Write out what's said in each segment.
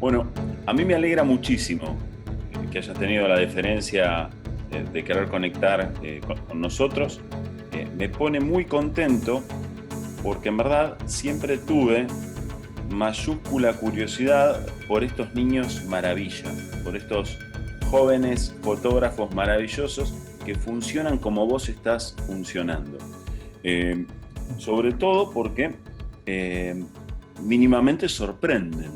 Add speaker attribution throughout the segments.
Speaker 1: Bueno, a mí me alegra muchísimo que hayas tenido la deferencia de querer conectar con nosotros. Me pone muy contento porque en verdad siempre tuve mayúscula curiosidad por estos niños maravilla, por estos jóvenes fotógrafos maravillosos que funcionan como vos estás funcionando. Eh, Sobre todo porque eh, mínimamente sorprenden.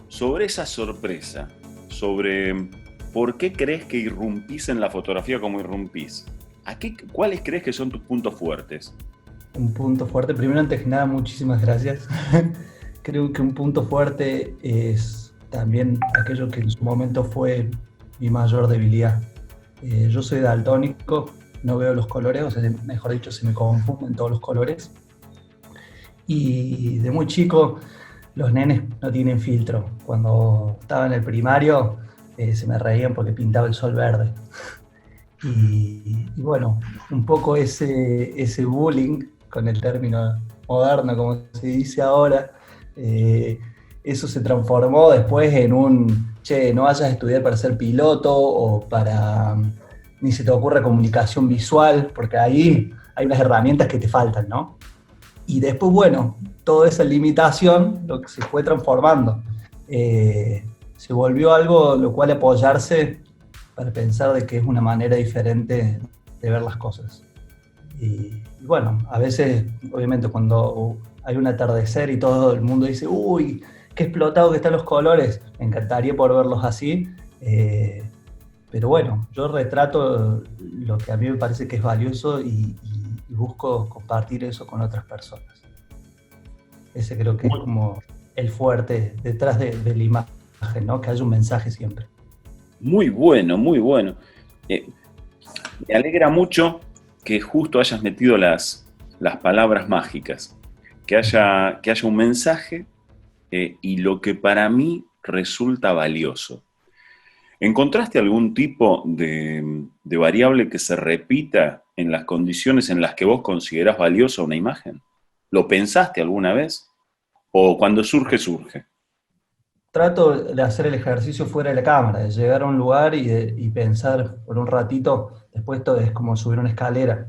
Speaker 1: Sobre esa sorpresa, sobre por qué crees que irrumpís en la fotografía como irrumpís, ¿cuáles crees que son tus puntos fuertes?
Speaker 2: Un punto fuerte, primero antes que nada, muchísimas gracias. Creo que un punto fuerte es también aquello que en su momento fue mi mayor debilidad. Yo soy daltónico, no veo los colores, o sea, mejor dicho, se me confunden todos los colores. Y de muy chico, los nenes no tienen filtro. Cuando estaba en el primario, se me reían porque pintaba el sol verde. Y bueno, un poco ese bullying, con el término moderno, como se dice ahora, eh, eso se transformó después en che, no vayas a estudiar para ser piloto o para, ni se te ocurre comunicación visual, porque ahí hay unas herramientas que te faltan, ¿no? Y después, bueno, toda esa limitación lo que se fue transformando. Se volvió algo lo cual apoyarse para pensar de que es una manera diferente de ver las cosas. Y bueno, a veces, obviamente, cuando hay un atardecer y todo el mundo dice, uy, qué explotado que están los colores, me encantaría poder verlos así. Pero bueno, yo retrato lo que a mí me parece que es valioso y busco compartir eso con otras personas. Ese creo que es
Speaker 1: Muy,
Speaker 2: como el fuerte detrás de la imagen, ¿no? Que haya un mensaje siempre.
Speaker 1: muy bueno, muy bueno. Eh, Me alegra mucho que justo hayas metido las palabras mágicas, que haya un mensaje y lo que para mí resulta valioso. ¿Encontraste algún tipo de variable que se repita en las condiciones en las que vos considerás valiosa una imagen? ¿Lo pensaste alguna vez? ¿O cuando surge, surge?
Speaker 2: Trato de hacer el ejercicio fuera de la cámara, de llegar a un lugar y pensar por un ratito. Después esto es como subir una escalera.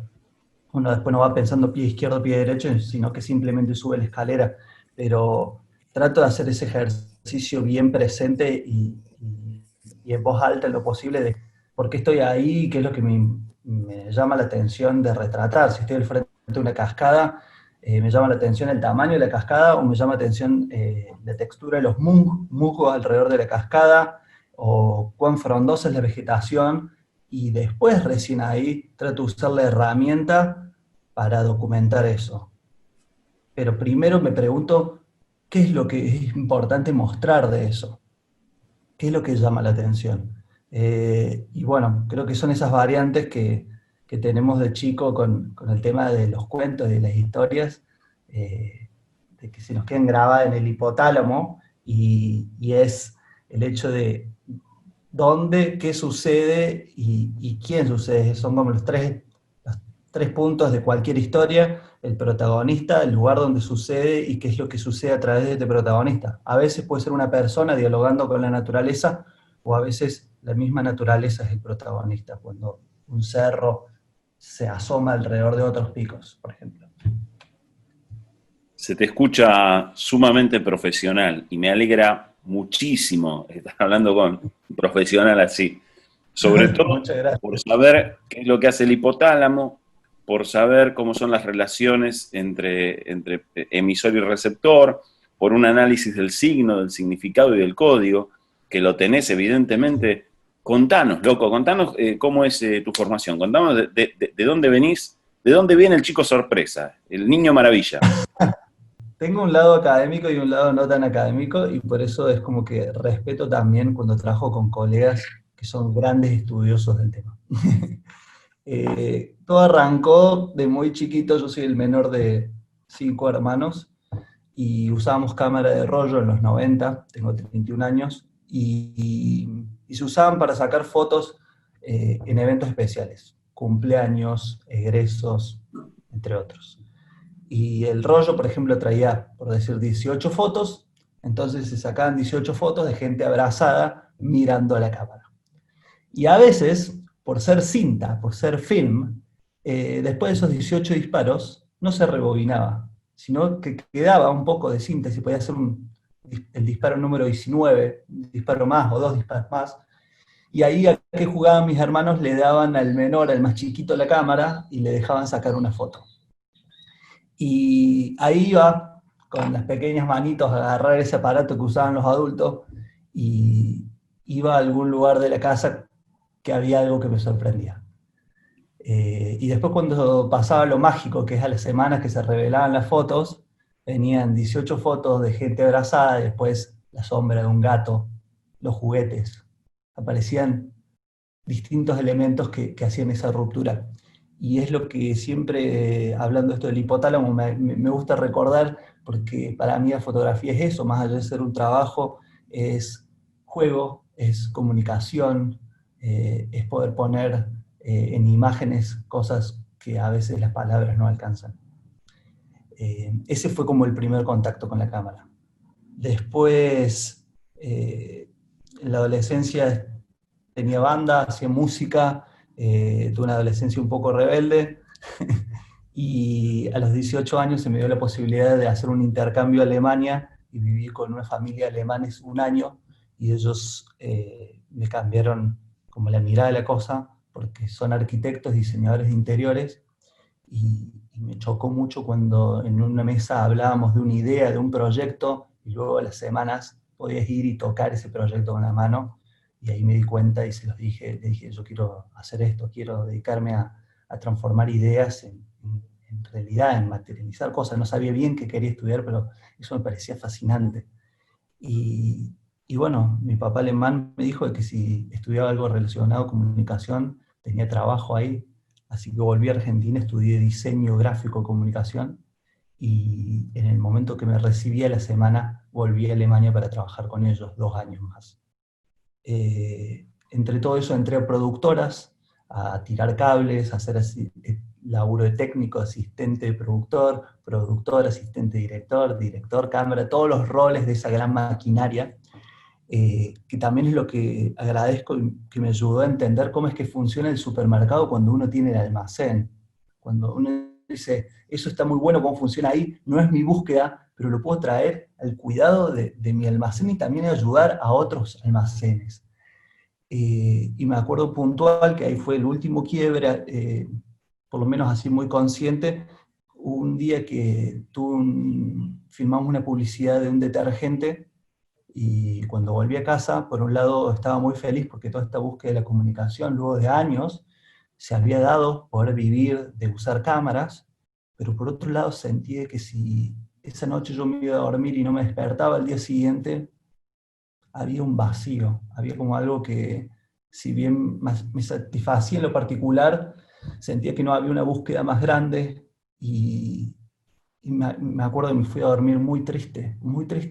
Speaker 2: Uno después no va pensando pie izquierdo, pie derecho, sino que simplemente sube la escalera. Pero trato de hacer ese ejercicio bien presente y en voz alta en lo posible de por qué estoy ahí, qué es lo que me llama la atención de retratar. Si estoy al frente de una cascada, me llama la atención el tamaño de la cascada o me llama la atención la textura de los musgos alrededor de la cascada o cuán frondosa es la vegetación y después recién ahí trato de usar la herramienta para documentar eso. Pero primero me pregunto qué es lo que es importante mostrar de eso, qué es lo que llama la atención. Y bueno, creo que son esas variantes que tenemos de chico con el tema de los cuentos y de las historias, de que se nos quedan grabadas en el hipotálamo y es el hecho de dónde, qué sucede y quién sucede. Son como los tres puntos de cualquier historia, el protagonista, el lugar donde sucede y qué es lo que sucede a través de este protagonista. A veces puede ser una persona dialogando con la naturaleza o a veces la misma naturaleza es el protagonista, cuando un cerro se asoma alrededor de otros picos, por ejemplo.
Speaker 1: Se te escucha sumamente profesional y me alegra muchísimo estar hablando con un profesional así. Sobre todo
Speaker 2: Muchas
Speaker 1: por
Speaker 2: gracias.
Speaker 1: saber qué es lo que hace el hipotálamo, por saber cómo son las relaciones entre emisor y receptor, por un análisis del signo, del significado y del código, que lo tenés evidentemente. Contanos, loco, contanos cómo es tu formación, contanos de dónde venís, de dónde viene el chico sorpresa, el niño maravilla.
Speaker 2: Tengo un lado académico y un lado no tan académico y por eso es como que respeto también cuando trabajo con colegas que son grandes estudiosos del tema. Todo arrancó de muy chiquito, yo soy el menor de 5 hermanos y usábamos cámara de rollo en los 90, tengo 31 años, y se usaban para sacar fotos en eventos especiales, cumpleaños, egresos, entre otros. Y el rollo, por ejemplo, traía, por decir, 18 fotos, Entonces se sacaban 18 fotos de gente abrazada mirando a la cámara. Y a veces, por ser cinta, por ser film, después de esos 18 disparos, no se rebobinaba, sino que quedaba un poco de cinta, si podía hacer el disparo número 19, un disparo más o dos disparos más, y ahí a que jugaban mis hermanos le daban al menor, al más chiquito, la cámara y le dejaban sacar una foto. Y ahí iba, con las pequeñas manitos, a agarrar ese aparato que usaban los adultos y iba a algún lugar de la casa que había algo que me sorprendía. Y después cuando pasaba lo mágico, que es a las semanas que se revelaban las fotos, venían 18 fotos de gente abrazada, y después la sombra de un gato, los juguetes. Aparecían distintos elementos que hacían esa ruptura. Y es lo que siempre, hablando de esto del hipotálamo, me gusta recordar, porque para mí la fotografía es eso, más allá de ser un trabajo, es juego, es comunicación, es poder poner en imágenes cosas que a veces las palabras no alcanzan. Ese fue como el primer contacto con la cámara. Después, en la adolescencia tenía banda, hacía música, tuve una adolescencia un poco rebelde, y a los 18 años se me dio la posibilidad de hacer un intercambio a Alemania y viví con una familia de alemanes un año, y ellos me cambiaron como la mirada de la cosa, porque son arquitectos, diseñadores de interiores, y me chocó mucho cuando en una mesa hablábamos de una idea, de un proyecto, y luego a las semanas podías ir y tocar ese proyecto con la mano, y ahí me di cuenta y se los dije, le dije, yo quiero hacer esto, quiero dedicarme a transformar ideas en realidad, en materializar cosas. No sabía bien qué quería estudiar, pero eso me parecía fascinante. Y bueno, mi papá alemán me dijo de que si estudiaba algo relacionado con comunicación, tenía trabajo ahí, así que volví a Argentina, estudié diseño gráfico comunicación, y en el momento que me recibí a la semana, volví a Alemania para trabajar con ellos 2 años más. Entre todo eso entré a productoras, a tirar cables, a hacer así, laburo de técnico, asistente de productor, productor, asistente de director, director, cámara, todos los roles de esa gran maquinaria, que también es lo que agradezco y que me ayudó a entender cómo es que funciona el supermercado cuando uno tiene el almacén. Cuando uno dice, eso está muy bueno, cómo funciona ahí, no es mi búsqueda, pero lo puedo traer al cuidado de mi almacén y también ayudar a otros almacenes. Y me acuerdo puntual que ahí fue el último quiebre, por lo menos así muy consciente, un día que filmamos una publicidad de un detergente, y cuando volví a casa, por un lado estaba muy feliz porque toda esta búsqueda de la comunicación, luego de años, se había dado poder vivir de usar cámaras, pero por otro lado sentí que si esa noche yo me iba a dormir y no me despertaba al día siguiente, había un vacío, había como algo que, si bien me satisfacía en lo particular, sentía que no había una búsqueda más grande, y me acuerdo que me fui a dormir muy triste,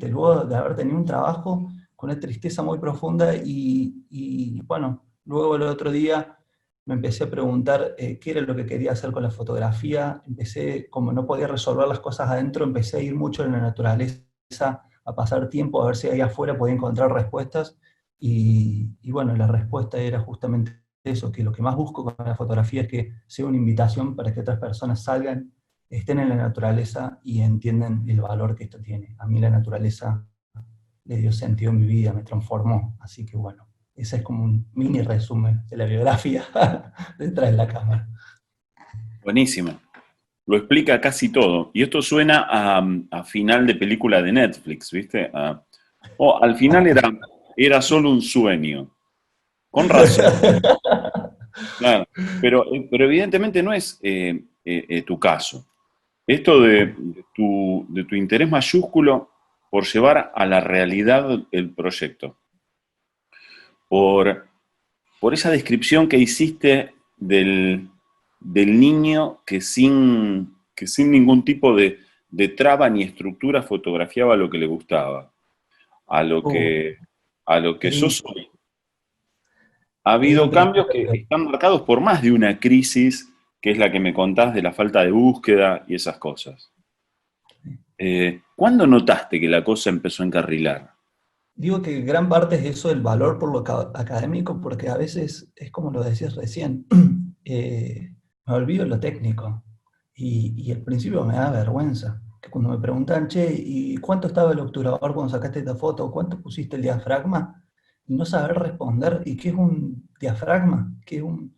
Speaker 2: luego de haber tenido un trabajo con una tristeza muy profunda, y bueno, luego el otro día me empecé a preguntar qué era lo que quería hacer con la fotografía. Empecé, como no podía resolver las cosas adentro, empecé a ir mucho en la naturaleza, a pasar tiempo, a ver si ahí afuera podía encontrar respuestas, y bueno, la respuesta era justamente eso, que lo que más busco con la fotografía es que sea una invitación para que otras personas salgan, estén en la naturaleza y entiendan el valor que esto tiene. A mí la naturaleza le dio sentido en mi vida, me transformó, así que bueno, ese es como un mini resumen de la biografía detrás de la cámara.
Speaker 1: Buenísimo. Lo explica casi todo. Y esto suena a final de película de Netflix, ¿viste? Al final era solo un sueño. Con razón, claro. Pero evidentemente no es tu caso. Esto de tu interés mayúsculo por llevar a la realidad el proyecto, por, por esa descripción que hiciste del niño que sin ningún tipo de traba ni estructura fotografiaba lo que le gustaba, a lo
Speaker 2: Uh,
Speaker 1: que, a lo que
Speaker 2: es,
Speaker 1: sos
Speaker 2: in-
Speaker 1: hoy. Ha
Speaker 2: es
Speaker 1: habido cambios que
Speaker 2: impresionante.
Speaker 1: están marcados por más de una crisis, que es la que me contás de la falta de búsqueda y esas cosas. ¿Cuándo notaste que la cosa empezó a encarrilar?
Speaker 2: Digo que gran parte es eso, el valor por lo académico, porque a veces es como lo decías recién, me olvido lo técnico. Y al principio me da vergüenza. Que cuando me preguntan, che, ¿y cuánto estaba el obturador cuando sacaste esta foto? ¿Cuánto pusiste el diafragma? Y no saber responder, ¿y qué es un diafragma? ¿Qué es un...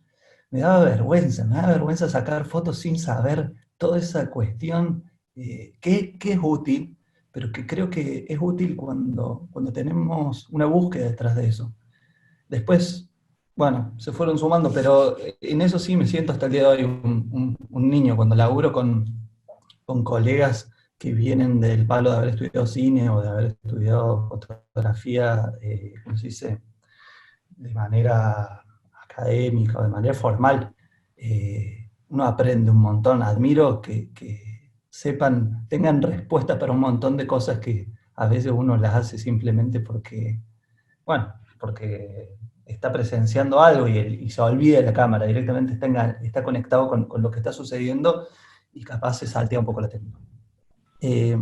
Speaker 2: me da vergüenza sacar fotos sin saber toda esa cuestión, que es útil, pero que creo que es útil cuando tenemos una búsqueda detrás de eso. Después, bueno, se fueron sumando, pero en eso sí me siento hasta el día de hoy un niño, cuando laburo con colegas que vienen del palo de haber estudiado cine o de haber estudiado fotografía, ¿cómo se dice?, de manera académica o de manera formal. Uno aprende un montón, admiro que sepan, tengan respuestas para un montón de cosas que a veces uno las hace simplemente porque, bueno, porque está presenciando algo y se olvida de la cámara, directamente está conectado con lo que está sucediendo y capaz se saltea un poco la técnica. Eh,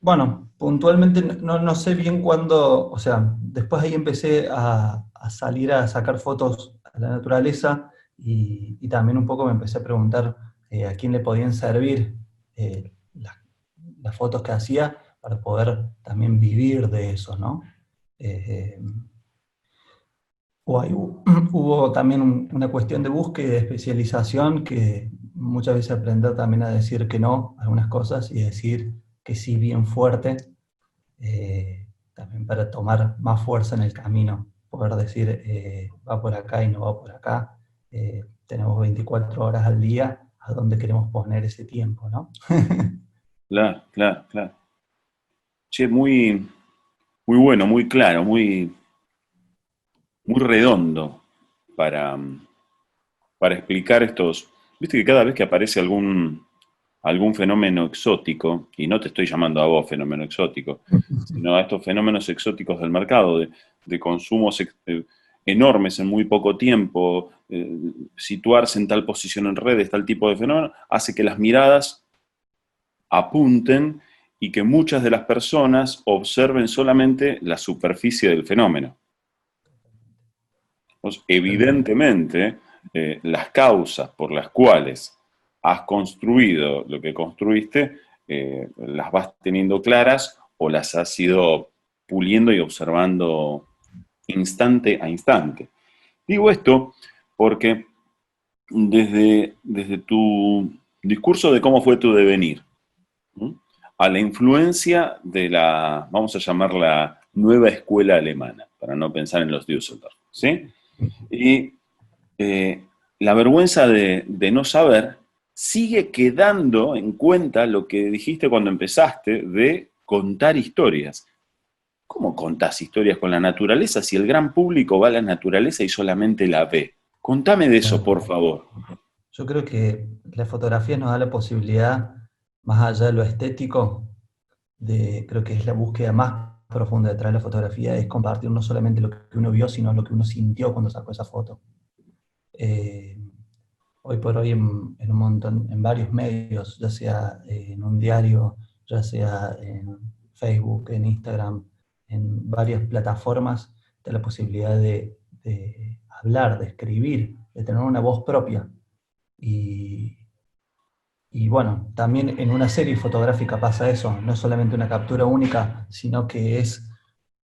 Speaker 2: bueno, puntualmente no sé bien cuándo, o sea, después ahí empecé a salir a sacar fotos a la naturaleza y también un poco me empecé a preguntar a quién le podían servir las fotos que hacía para poder también vivir de eso, ¿no? Eh, hubo también una cuestión de búsqueda y de especialización que muchas veces aprender también a decir que no a algunas cosas y decir que sí bien fuerte, también para tomar más fuerza en el camino, poder decir va por acá y no va por acá, tenemos 24 horas al día, ¿a dónde queremos poner ese tiempo, no?
Speaker 1: Claro, claro, claro. Che, muy bueno, muy claro, muy redondo para, para explicar estos. Viste que cada vez que aparece algún fenómeno exótico, y no te estoy llamando a vos fenómeno exótico, sino a estos fenómenos exóticos del mercado, de consumos enormes en muy poco tiempo, situarse en tal posición en redes, tal tipo de fenómeno, hace que las miradas apunten y que muchas de las personas observen solamente la superficie del fenómeno. Pues,
Speaker 2: Totalmente.
Speaker 1: evidentemente, las causas por las cuales has construido lo que construiste, las vas teniendo claras o las has ido puliendo y observando instante a instante. Digo esto porque desde tu discurso de cómo fue tu devenir, ¿m? A la influencia de la, vamos a llamarla nueva escuela alemana, para no pensar en los Düsseldorf, ¿sí? Y eh, la vergüenza de no saber sigue quedando en cuenta lo que dijiste cuando empezaste de contar historias. ¿Cómo contás historias con la naturaleza si el gran público va a la naturaleza y solamente la ve? Contame de eso,
Speaker 2: Claro.
Speaker 1: por favor.
Speaker 2: Yo creo que la fotografía nos da la posibilidad, más allá de lo estético, creo que es la búsqueda más profunda detrás de la fotografía, es compartir no solamente lo que uno vio, sino lo que uno sintió cuando sacó esa foto. Eh, Hoy por hoy en un montón, en varios medios, ya sea en un diario, ya sea en Facebook, en Instagram, en varias plataformas, está la posibilidad de hablar, de escribir, de tener una voz propia. Y, y bueno, también en una serie fotográfica pasa eso, no es solamente una captura única, sino que es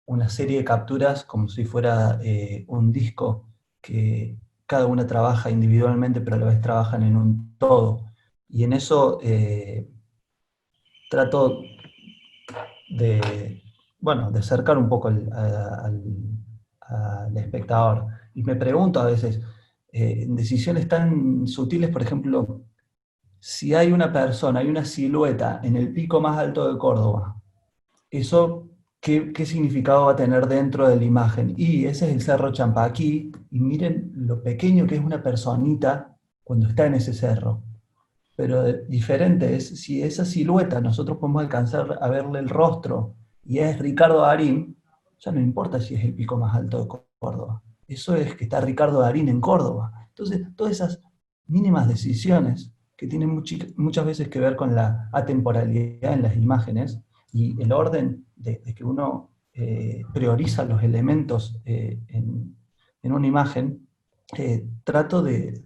Speaker 2: una serie de capturas como si fuera un disco que cada una trabaja individualmente, pero a la vez trabajan en un todo. Y en eso trato de, bueno, de acercar un poco al espectador. Y me pregunto a veces, en decisiones tan sutiles, por ejemplo, si hay una persona, hay una silueta en el pico más alto de Córdoba, eso, ¿qué significado va a tener dentro de la imagen? Y ese es el Cerro Champaquí, y miren lo pequeño que es una personita cuando está en ese cerro. Pero diferente es si esa silueta nosotros podemos alcanzar a verle el rostro y es Ricardo Darín, ya no importa si es el pico más alto de Córdoba. Eso es que está Ricardo Darín en Córdoba. Entonces, todas esas mínimas decisiones que tiene muchas veces que ver con la atemporalidad en las imágenes y el orden de que uno prioriza los elementos en una imagen. Trato de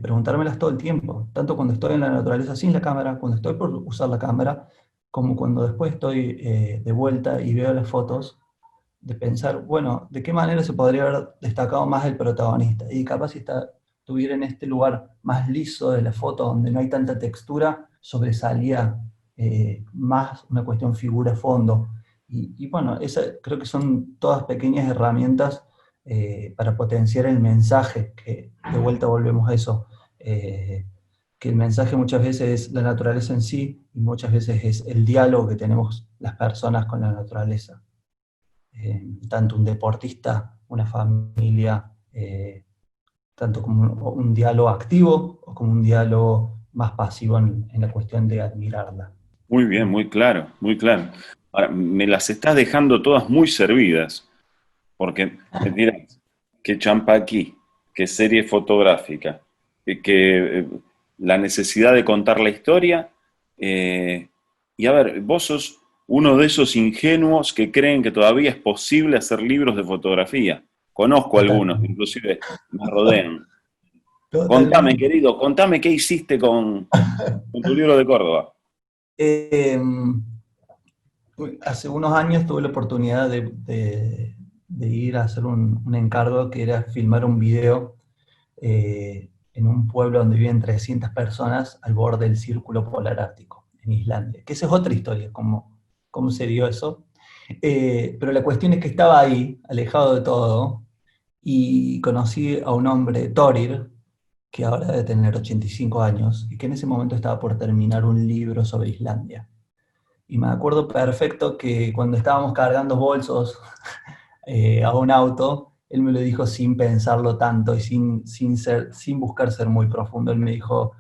Speaker 2: preguntármelas todo el tiempo, tanto cuando estoy en la naturaleza sin la cámara, cuando estoy por usar la cámara, como cuando después estoy de vuelta y veo las fotos, de pensar, bueno, ¿de qué manera se podría haber destacado más el protagonista? Y capaz si estuviera en este lugar más liso de la foto, donde no hay tanta textura, sobresalía más una cuestión figura-fondo. Y bueno, creo que son todas pequeñas herramientas para potenciar el mensaje, que de vuelta volvemos a eso, que el mensaje muchas veces es la naturaleza en sí, y muchas veces es el diálogo que tenemos las personas con la naturaleza. Tanto un deportista, una familia, tanto como un diálogo activo o como un diálogo más pasivo en la cuestión de admirarla.
Speaker 1: Muy bien, muy claro, muy claro. Ahora, me las estás dejando todas muy servidas, porque me dirás que Champaquí, que serie fotográfica, que la necesidad de contar la historia, y a ver, vos sos uno de esos ingenuos que creen que todavía es posible hacer libros de fotografía. Conozco algunos,
Speaker 2: Totalmente.
Speaker 1: inclusive me rodean. Contame,
Speaker 2: Totalmente.
Speaker 1: querido, contame qué hiciste con tu libro de Córdoba.
Speaker 2: Eh, Hace unos años tuve la oportunidad de ir a hacer un encargo que era filmar un video en un pueblo donde viven 300 personas al borde del Círculo Polar Ártico, en Islandia. Que esa es otra historia, cómo se dio eso. Pero la cuestión es que estaba ahí, alejado de todo, y conocí a un hombre, Thorir, que ahora debe tener 85 años, y que en ese momento estaba por terminar un libro sobre Islandia. Y me acuerdo perfecto que cuando estábamos cargando bolsos a un auto, él me lo dijo sin pensarlo tanto y sin buscar ser muy profundo. Él me dijo,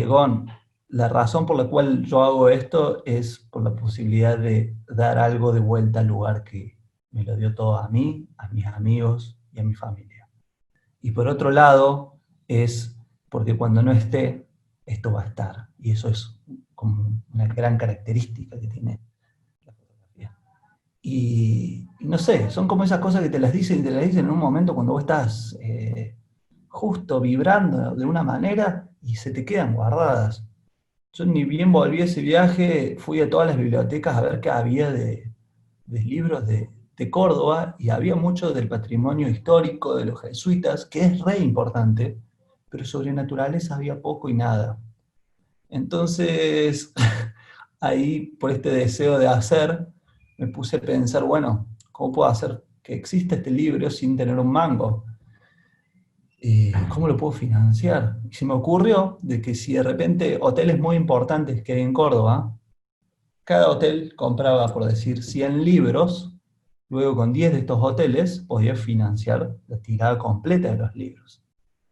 Speaker 2: Gon, la razón por la cual yo hago esto es por la posibilidad de dar algo de vuelta al lugar que me lo dio todo a mí, a mis amigos y a mi familia. Y por otro lado, es porque cuando no esté, esto va a estar. Y eso es como una gran característica que tiene la fotografía. Y no sé, son como esas cosas que te las dicen y te las dicen en un momento cuando vos estás justo vibrando de una manera y se te quedan guardadas. Yo ni bien volví a ese viaje, fui a todas las bibliotecas a ver qué había de libros de Córdoba y había mucho del patrimonio histórico de los jesuitas, que es re importante, pero sobre naturaleza había poco y nada. Entonces, ahí por este deseo de hacer, me puse a pensar, bueno, ¿cómo puedo hacer que exista este libro sin tener un mango? ¿Cómo lo puedo financiar? Y se me ocurrió de que si de repente hoteles muy importantes que hay en Córdoba, cada hotel compraba, por decir, 100 libros, luego con 10 de estos hoteles podía financiar la tirada completa de los libros.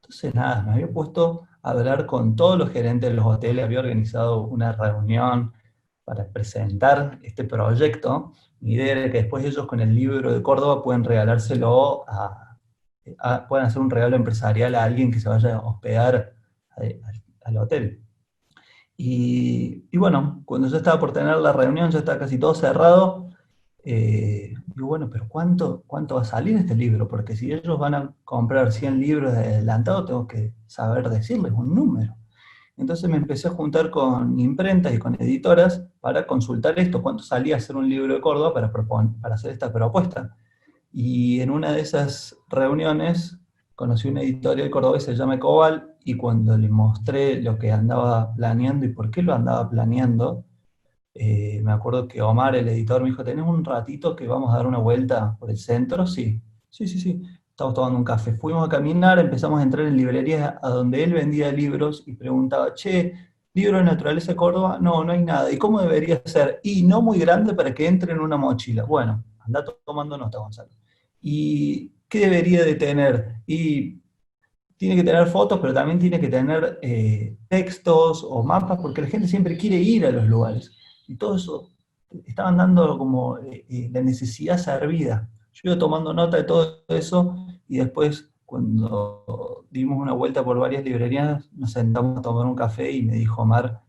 Speaker 2: Entonces, nada, me había puesto a hablar con todos los gerentes de los hoteles, había organizado una reunión para presentar este proyecto. Mi idea era que después ellos con el libro de Córdoba pueden regalárselo pueden hacer un regalo empresarial a alguien que se vaya a hospedar al hotel. Y bueno, cuando yo estaba por tener la reunión, ya estaba casi todo cerrado. Digo, bueno, pero ¿cuánto va a salir este libro? Porque si ellos van a comprar 100 libros de adelantado, tengo que saber decirles un número. Entonces me empecé a juntar con imprentas y con editoras para consultar esto, cuánto salía hacer un libro de Córdoba para hacer esta propuesta. Y en una de esas reuniones conocí una editorial cordobesa que se llama Cobal, y cuando le mostré lo que andaba planeando y por qué lo andaba planeando, me acuerdo que Omar, el editor, me dijo, ¿tenés un ratito que vamos a dar una vuelta por el centro? Sí, sí, sí, sí. Estamos tomando un café. Fuimos a caminar, empezamos a entrar en librerías a donde él vendía libros y preguntaba, che, ¿libro de naturaleza de Córdoba? No, no hay nada. ¿Y cómo debería ser? Y no muy grande para que entre en una mochila. Bueno, anda tomando nota, Gonzalo. ¿Y qué debería de tener? Y tiene que tener fotos, pero también tiene que tener textos o mapas, porque la gente siempre quiere ir a los lugares. Y todo eso estaban dando como la necesidad servida. Yo iba tomando nota de todo eso y después, cuando dimos una vuelta por varias librerías, nos sentamos a tomar un café y me dijo Omar,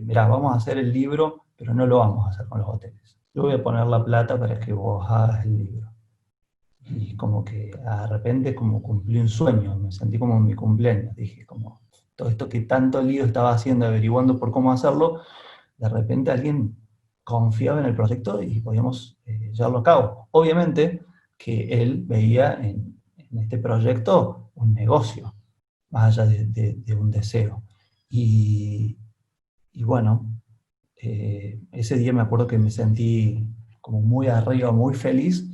Speaker 2: mirá, vamos a hacer el libro, pero no lo vamos a hacer con los hoteles. Yo voy a poner la plata para que vos hagas el libro. Y como que de repente como cumplí un sueño, me sentí como en mi cumpleaños, dije como todo esto que tanto lío estaba haciendo, averiguando por cómo hacerlo, de repente alguien confiaba en el proyecto y podíamos llevarlo a cabo. Obviamente que él veía en este proyecto un negocio, más allá de un deseo. Y, y bueno, ese día me acuerdo que me sentí como muy arriba, muy feliz,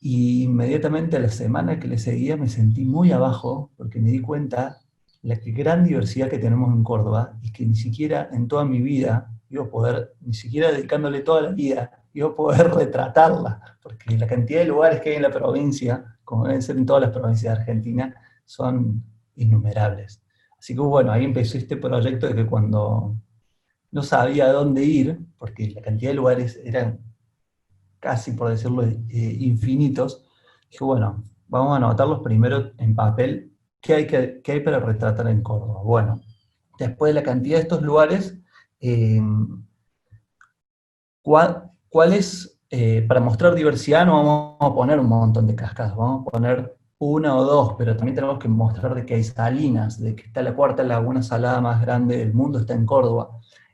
Speaker 2: y inmediatamente a la semana que le seguía me sentí muy abajo porque me di cuenta la gran diversidad que tenemos en Córdoba y que ni siquiera en toda mi vida iba a poder, ni siquiera dedicándole toda la vida, iba a poder retratarla, porque la cantidad de lugares que hay en la provincia, como deben ser en todas las provincias de Argentina, son innumerables. Así que bueno, ahí empezó este proyecto de que cuando no sabía a dónde ir, porque la cantidad de lugares eran casi por decirlo, infinitos, dije, bueno, vamos a anotarlos primero en papel, qué hay para retratar en Córdoba? Bueno, después de la cantidad de estos lugares, eh, ¿cuál es, para mostrar diversidad no vamos a poner un montón de cascadas, vamos a poner una o dos, pero también tenemos que mostrar de que hay salinas, de que está la cuarta laguna salada más grande del mundo, está en Córdoba.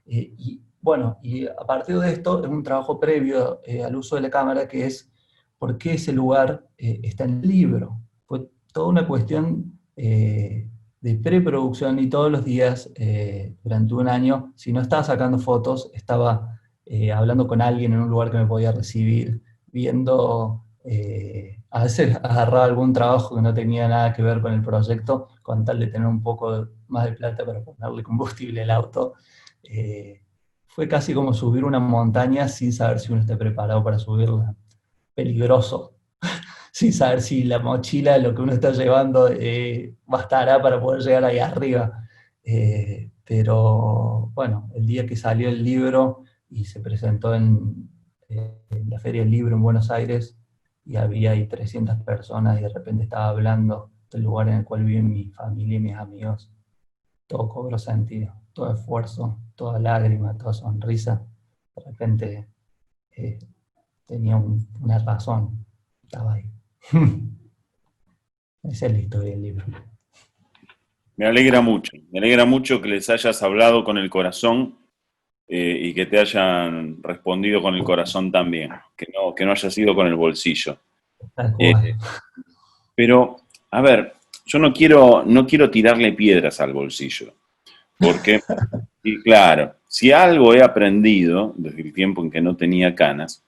Speaker 2: Y bueno, y a partir de esto es un trabajo previo al uso de la cámara, que es por qué ese lugar está en el libro. Fue toda una cuestión de preproducción y todos los días, durante un año, si no estaba sacando fotos, estaba hablando con alguien en un lugar que me podía recibir, viendo, a veces agarraba algún trabajo que no tenía nada que ver con el proyecto, con tal de tener un poco más de plata para ponerle combustible al auto. Eh, Fue casi como subir una montaña sin saber si uno está preparado para subirla. Peligroso, sin saber si la mochila, lo que uno está llevando, bastará para poder llegar ahí arriba. Pero bueno, el día que salió el libro y se presentó en la Feria del Libro en Buenos Aires, y había ahí 300 personas y de repente estaba hablando del lugar en el cual viven mi familia y mis amigos, todo cobró sentido, todo esfuerzo, toda lágrima, toda sonrisa, de repente eh, tenía una razón, estaba ahí. Esa es la historia del libro.
Speaker 1: Me alegra mucho que les hayas hablado con el corazón y que te hayan respondido con el corazón también, que no haya sido con el bolsillo.
Speaker 2: Tal
Speaker 1: Eh,
Speaker 2: cual.
Speaker 1: pero, a ver, yo no quiero tirarle piedras al bolsillo, porque, y claro, si algo he aprendido desde el tiempo en que no tenía canas,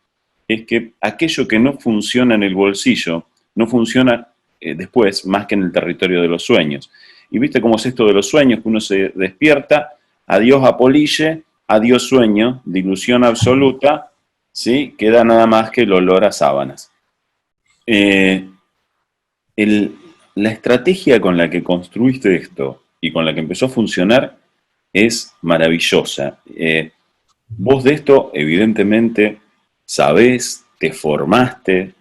Speaker 1: es que aquello que no funciona en el bolsillo, no funciona después más que en el territorio de los sueños. Y viste cómo es esto de los sueños, que uno se despierta, adiós apolille, adiós sueño, de ilusión absoluta, ¿sí? Queda nada más que el olor a sábanas. Eh, el- la estrategia con la que construiste esto y con la que empezó a funcionar es maravillosa. Vos de esto, evidentemente, sabés, te formaste,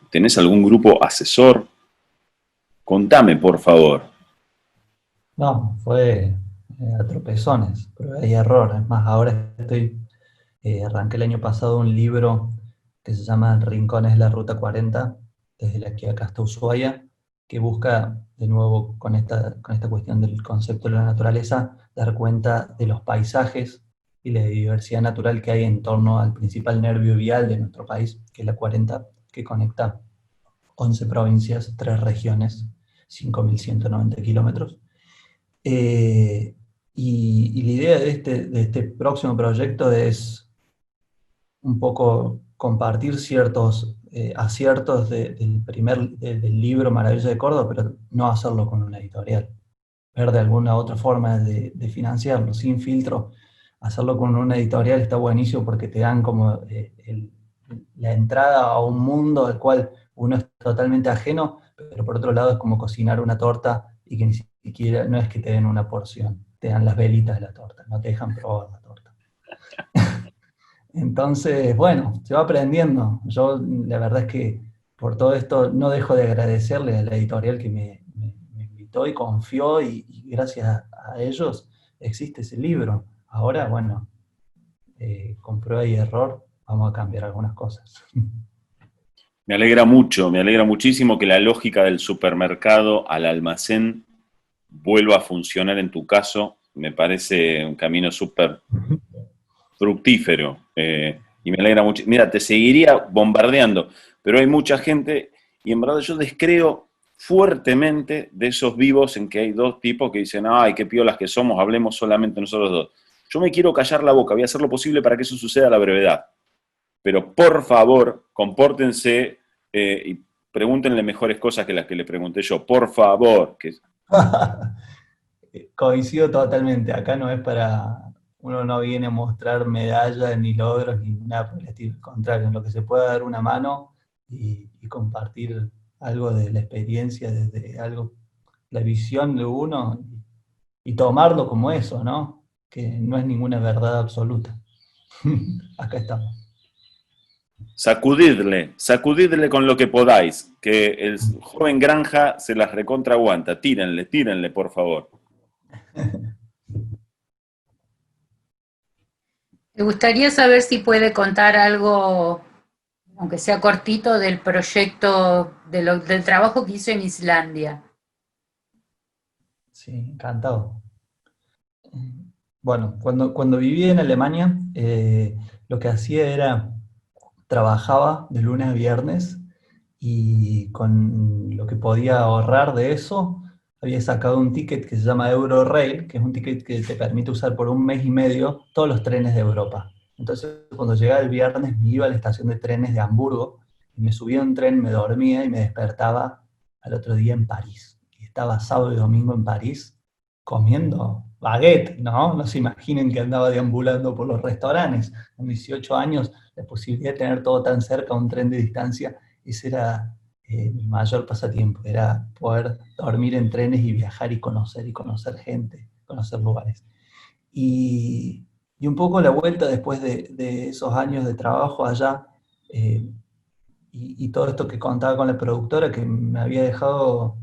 Speaker 1: tenés algún grupo asesor. Contame, por favor.
Speaker 2: No, fue a tropezones, pruebas y errores. Más, ahora arranqué el año pasado un libro que se llama Rincones de la Ruta 40, desde la que acá hasta Ushuaia, que busca, de nuevo, con esta cuestión del concepto de la naturaleza, dar cuenta de los paisajes y la diversidad natural que hay en torno al principal nervio vial de nuestro país, que es la 40, que conecta 11 provincias, 3 regiones, 5.190 kilómetros. Eh, y la idea de este próximo proyecto es un poco compartir ciertos aciertos del libro Maravilla de Córdoba, pero no hacerlo con una editorial. Ver de alguna otra forma de financiarlo, sin filtro. Hacerlo con una editorial está buenísimo porque te dan como la entrada a un mundo al cual uno es totalmente ajeno, pero por otro lado es como cocinar una torta y que ni siquiera, no es que te den una porción, te dan las velitas de la torta, no te dejan probar la torta. Entonces, bueno, se va aprendiendo. Yo la verdad es que por todo esto no dejo de agradecerle a la editorial que me invitó y confió, y gracias a ellos existe ese libro. Ahora, bueno, con prueba y error vamos a cambiar algunas cosas.
Speaker 1: Me alegra mucho, me alegra muchísimo que la lógica del supermercado al almacén vuelva a funcionar en tu caso. Me parece un camino súper fructífero, y me alegra mucho. Mira, te seguiría bombardeando, pero hay mucha gente y en verdad yo descreo fuertemente de esos vivos en que hay dos tipos que dicen, ay, qué piolas que somos, hablemos solamente nosotros dos. Yo me quiero callar la boca, voy a hacer lo posible para que eso suceda a la brevedad. Pero por favor, compórtense, y pregúntenle mejores cosas que las que le pregunté yo. Por favor. Que...
Speaker 2: Coincido totalmente, acá no es para, uno no viene a mostrar medallas ni logros ni nada por el estilo, al contrario, en lo que se pueda dar una mano y compartir algo de la experiencia, desde algo, la visión de uno, y tomarlo como eso, ¿no? Que no es ninguna verdad absoluta. Acá estamos.
Speaker 1: Sacudidle, sacudidle con lo que podáis, que el joven Granja se las recontra aguanta. Tírenle, tírenle, por favor.
Speaker 3: Me gustaría saber si puede contar algo, aunque sea cortito, del proyecto, del trabajo que hizo en Islandia.
Speaker 2: Sí, encantado. Bueno, cuando viví en Alemania, lo que hacía era, trabajaba de lunes a viernes, y con lo que podía ahorrar de eso, había sacado un ticket que se llama Eurorail, que es un ticket que te permite usar por un mes y medio todos los trenes de Europa. Entonces, cuando llegaba el viernes, me iba a la estación de trenes de Hamburgo, y me subía a un tren, me dormía y me despertaba al otro día en París. Y estaba sábado y domingo en París comiendo baguette, ¿no? No se imaginen que andaba deambulando por los restaurantes. Con 18 años, la posibilidad de tener todo tan cerca, un tren de distancia, ese era mi mayor pasatiempo, era poder dormir en trenes y conocer gente, conocer lugares. Y un poco la vuelta después de esos años de trabajo allá, eh, y todo esto que contaba con la productora, que me había dejado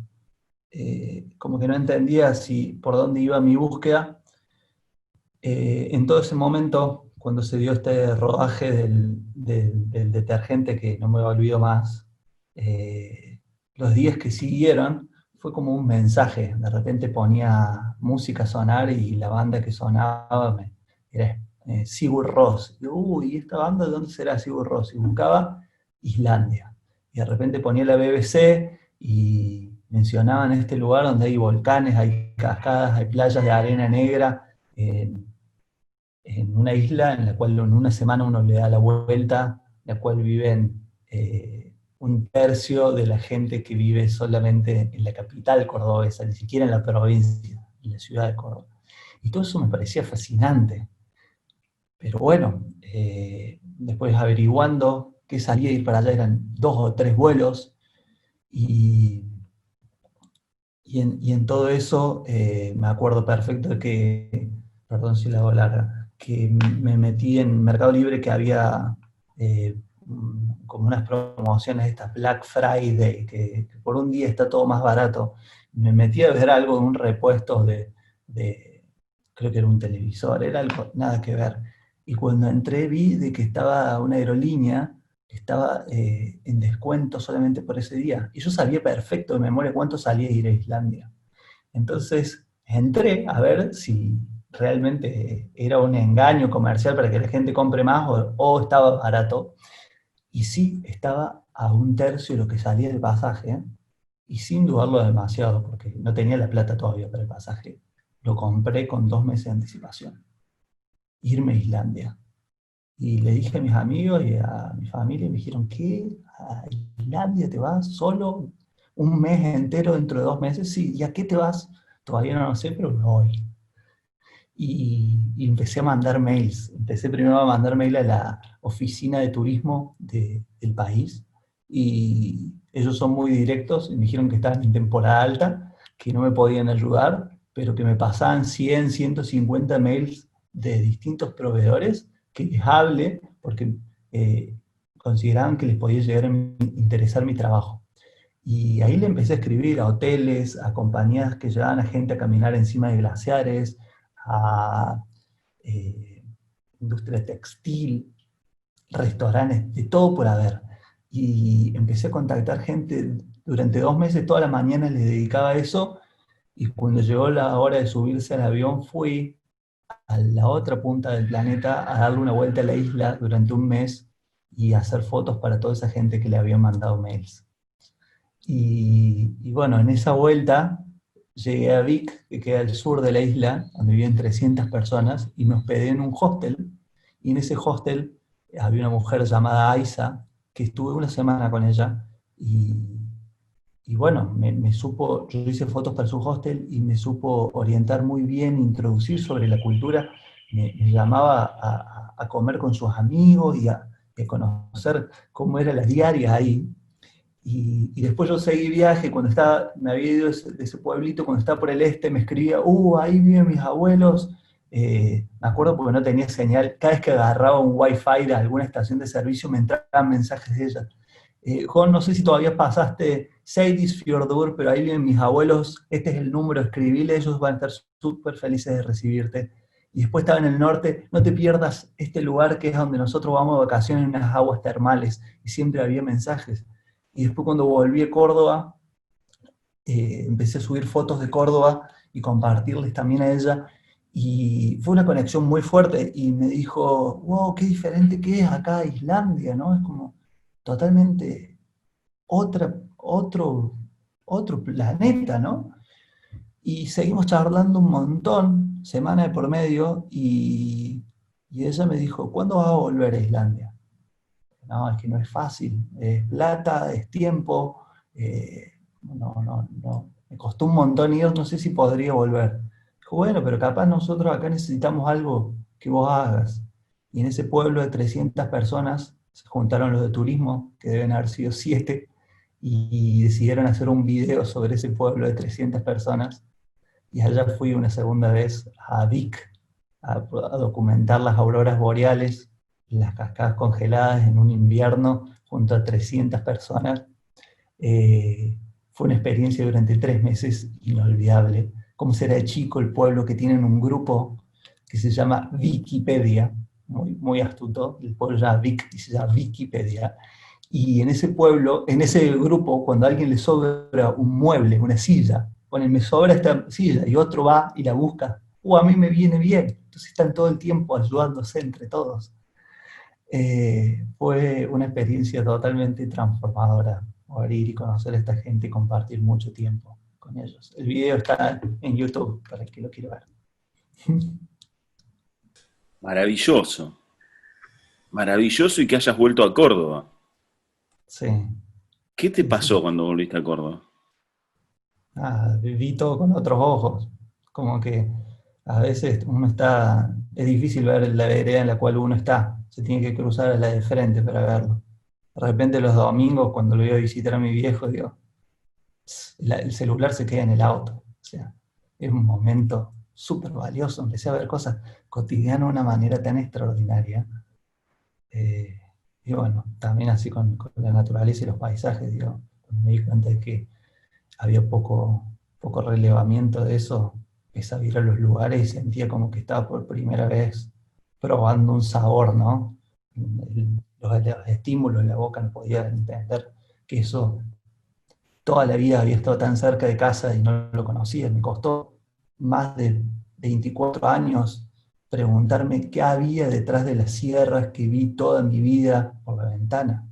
Speaker 2: como que no entendía si por dónde iba mi búsqueda. En todo ese momento, cuando se dio este rodaje del detergente, que no me olvido más, los días que siguieron fue como un mensaje. De repente ponía música a sonar, y la banda que sonaba era Sigur Rós. Y, uy, ¿esta banda de dónde será Sigur Rós? Y buscaba Islandia. Y de repente ponía la BBC y mencionaban este lugar donde hay volcanes, hay cascadas, hay playas de arena negra, en una isla en la cual en una semana uno le da la vuelta, en la cual viven un tercio de la gente que vive solamente en la capital cordobesa, ni siquiera en la provincia, en la ciudad de Córdoba. Y todo eso me parecía fascinante. Pero bueno, después averiguando qué salía, ir para allá eran 2 o 3 vuelos, y, y en todo eso me acuerdo perfecto de que, perdón si la hago larga, que me metí en Mercado Libre, que había como unas promociones de estas Black Friday, que por un día está todo más barato. Me metí a ver algo de un repuesto creo que era un televisor, era algo nada que ver. Y cuando entré vi de que estaba una aerolínea que estaba en descuento solamente por ese día. Y yo sabía perfecto de memoria cuánto salía ir a Islandia. Entonces entré a ver si realmente era un engaño comercial para que la gente compre más, o estaba barato. Y sí, estaba a un tercio de lo que salía el pasaje, ¿eh? Y sin dudarlo demasiado, porque no tenía la plata todavía para el pasaje. Lo compré con 2 meses de anticipación. Irme a Islandia. Y le dije a mis amigos y a mi familia, y me dijeron, ¿qué? ¿A Islandia te vas solo? ¿Un mes entero dentro de 2 meses? Sí, ¿y a qué te vas? Todavía no lo sé, pero me voy. Y empecé a mandar mails. Empecé primero a mandar mail a la oficina de turismo del país, y ellos son muy directos y me dijeron que estaban en temporada alta, que no me podían ayudar, pero que me pasaban 100, 150 mails de distintos proveedores, que les hable, porque consideraban que les podía llegar a interesar mi trabajo. Y ahí le empecé a escribir a hoteles, a compañías que llevaban a gente a caminar encima de glaciares, a eh, industria textil, restaurantes, de todo por haber. Y empecé a contactar gente durante 2 meses, todas las mañanas les dedicaba a eso, y cuando llegó la hora de subirse al avión fui a la otra punta del planeta a darle una vuelta a la isla durante un mes y hacer fotos para toda esa gente que le había mandado mails. Y bueno, en esa vuelta llegué a Vic, que queda al sur de la isla, donde viven 300 personas, y me hospedé en un hostel. Y en ese hostel había una mujer llamada Aisa, que estuve una semana con ella, y bueno, me supo, yo hice fotos para su hostel y me supo orientar muy bien, introducir sobre la cultura, me llamaba a comer con sus amigos y a conocer cómo era la diaria ahí. Y después yo seguí viaje, cuando estaba, me había ido de ese pueblito, cuando estaba por el este, me escribía, ahí viven mis abuelos. Me acuerdo porque no tenía señal, cada vez que agarraba un wifi de alguna estación de servicio me entraban mensajes de ella. Juan, no sé si todavía pasaste Seidis Fjordur, pero ahí viven mis abuelos, este es el número, escribile, ellos van a estar súper felices de recibirte. Y después estaba en el norte, no te pierdas este lugar que es donde nosotros vamos de vacaciones en unas aguas termales, y siempre había mensajes. Y después cuando volví a Córdoba, empecé a subir fotos de Córdoba y compartirles también a ella. Y fue una conexión muy fuerte y me dijo, wow, qué diferente que es acá Islandia, ¿no? Es como totalmente otro planeta, ¿no? Y seguimos charlando un montón, semana de por medio, y ella me dijo, ¿cuándo vas a volver a Islandia? No, es que no es fácil, es plata, es tiempo, no, me costó un montón ir, no sé si podría volver. Dijo, bueno, pero capaz nosotros acá necesitamos algo que vos hagas. Y en ese pueblo de 300 personas se juntaron los de turismo, que deben haber sido 7, y decidieron hacer un video sobre ese pueblo de 300 personas. Y allá fui una segunda vez a Vic a documentar las auroras boreales, las cascadas congeladas en un invierno junto a 300 personas. Fue una experiencia durante 3 meses inolvidable. Como será de chico el pueblo que tienen un grupo que se llama Wikipedia, muy, muy astuto, el pueblo se llama Vic y se llama Wikipedia. Y en ese pueblo, en ese grupo, cuando a alguien le sobra un mueble, una silla, ponen, me sobra esta silla, y otro va y la busca, a mí me viene bien. Entonces están todo el tiempo ayudándose entre todos. Fue una experiencia totalmente transformadora, poder ir y conocer a esta gente y compartir mucho tiempo con ellos. El video está en YouTube para el que lo quiera ver.
Speaker 1: Maravilloso, maravilloso y que hayas vuelto a Córdoba.
Speaker 2: Sí.
Speaker 1: ¿Qué te
Speaker 2: Sí,
Speaker 1: pasó
Speaker 2: sí.
Speaker 1: cuando volviste a Córdoba?
Speaker 2: Vi todo con otros ojos. Como que a veces uno está, es difícil ver la vereda en la cual uno está. Se tiene que cruzar a la de frente para verlo. De repente los domingos, cuando lo iba a visitar a mi viejo, digo, el celular se queda en el auto. O sea, es un momento súper valioso. Empecé a ver cosas cotidianas de una manera tan extraordinaria. Eh, y bueno, también así con la naturaleza y los paisajes, digo, cuando me di cuenta de que había poco relevamiento de eso, empecé a ir a los lugares y sentía como que estaba por primera vez probando un sabor, ¿no? Los estímulos en la boca no podía entender que eso toda la vida había estado tan cerca de casa y no lo conocía. Me costó más de 24 años preguntarme qué había detrás de las sierras que vi toda mi vida por la ventana.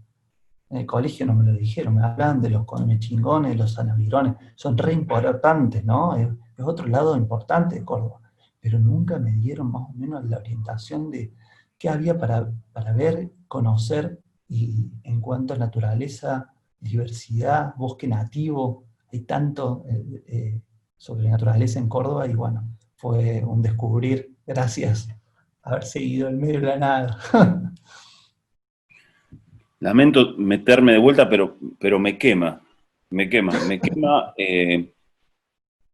Speaker 2: En el colegio no me lo dijeron, me hablan de los colmechingones, los sanavirones, son re importantes, ¿no? Es otro lado importante de Córdoba, pero nunca me dieron más o menos la orientación de qué había para ver, conocer, y en cuanto a naturaleza, diversidad, bosque nativo, hay tanto sobre naturaleza en Córdoba, y bueno, fue un descubrir, gracias a haber seguido en medio de la nada.
Speaker 1: Lamento meterme de vuelta, pero me quema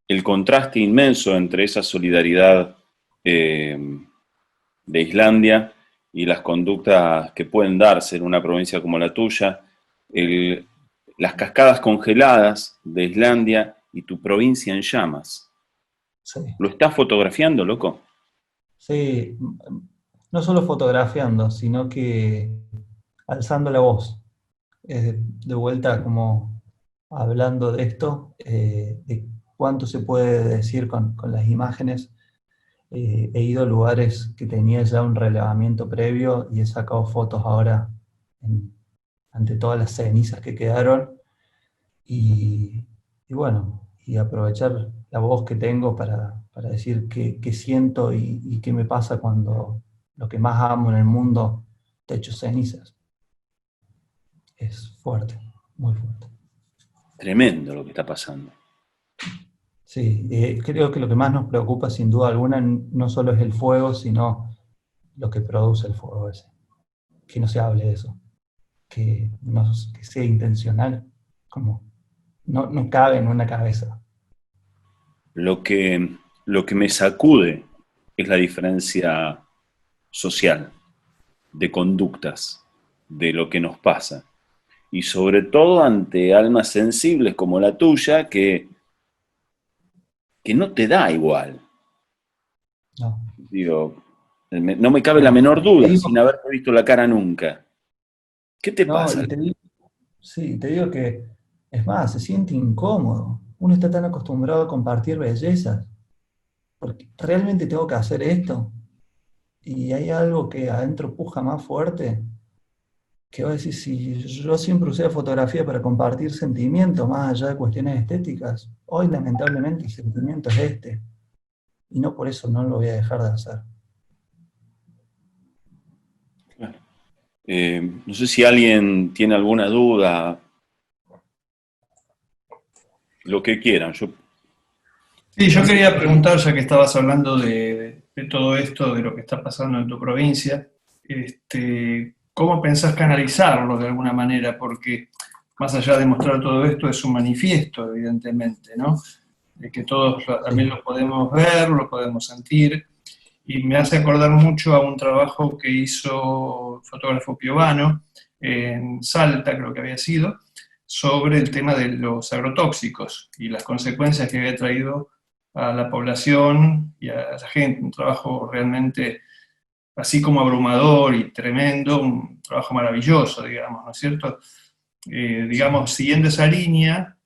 Speaker 1: el contraste inmenso entre esa solidaridad de Islandia y las conductas que pueden darse en una provincia como la tuya, el- las cascadas congeladas de Islandia y tu provincia en llamas.
Speaker 2: Sí,
Speaker 1: ¿Lo estás fotografiando, loco?
Speaker 2: sí, no solo fotografiando, sino que alzando la voz. De vuelta como hablando de esto, de cuánto se puede decir con las imágenes. He ido a lugares que tenía ya un relevamiento previo y he sacado fotos ahora en- ante todas las cenizas que quedaron y, y bueno, y aprovechar la voz que tengo para decir qué siento y qué me pasa cuando lo que más amo en el mundo te hecho cenizas. Es fuerte, muy fuerte.
Speaker 1: Tremendo lo que está pasando.
Speaker 2: Sí, creo que lo que más nos preocupa sin duda alguna no solo es el fuego, sino lo que produce el fuego ese. Que no se hable de eso, que sea intencional, como no cabe en una cabeza.
Speaker 1: Lo lo que me sacude es la diferencia social, de conductas, de lo que nos pasa. Y sobre todo ante almas sensibles como la tuya, que no te da igual.
Speaker 2: No,
Speaker 1: Digo, no me cabe la
Speaker 2: no.
Speaker 1: menor
Speaker 2: Te
Speaker 1: duda,
Speaker 2: digo,
Speaker 1: sin haberte visto la cara nunca. ¿Qué te
Speaker 2: no,
Speaker 1: pasa?
Speaker 2: sí, te digo que, es más, se siente incómodo. Uno está tan acostumbrado a compartir bellezas, porque realmente tengo que hacer esto, y hay algo que adentro puja más fuerte, que va a decir, si yo siempre usé la fotografía para compartir sentimientos, más allá de cuestiones estéticas, hoy lamentablemente el sentimiento es este, y no por eso no lo voy a dejar de hacer.
Speaker 1: No sé si alguien tiene alguna duda, lo que quieran. Yo,
Speaker 4: Sí, yo quería preguntar, ya que estabas hablando de todo esto, de lo que está pasando en tu provincia, ¿cómo pensás canalizarlo de alguna manera? Porque más allá de mostrar todo esto, es un manifiesto, evidentemente, ¿no? De que todos también
Speaker 2: Sí,
Speaker 4: lo podemos ver, lo podemos sentir, y me hace acordar mucho a un trabajo que hizo el fotógrafo Piovano en Salta, creo que había sido, sobre el tema de los agrotóxicos y las consecuencias que había traído a la población y a la gente. Un trabajo realmente así como abrumador y tremendo, un trabajo maravilloso, digamos, ¿no es cierto?
Speaker 2: sí.
Speaker 4: Digamos, siguiendo esa línea,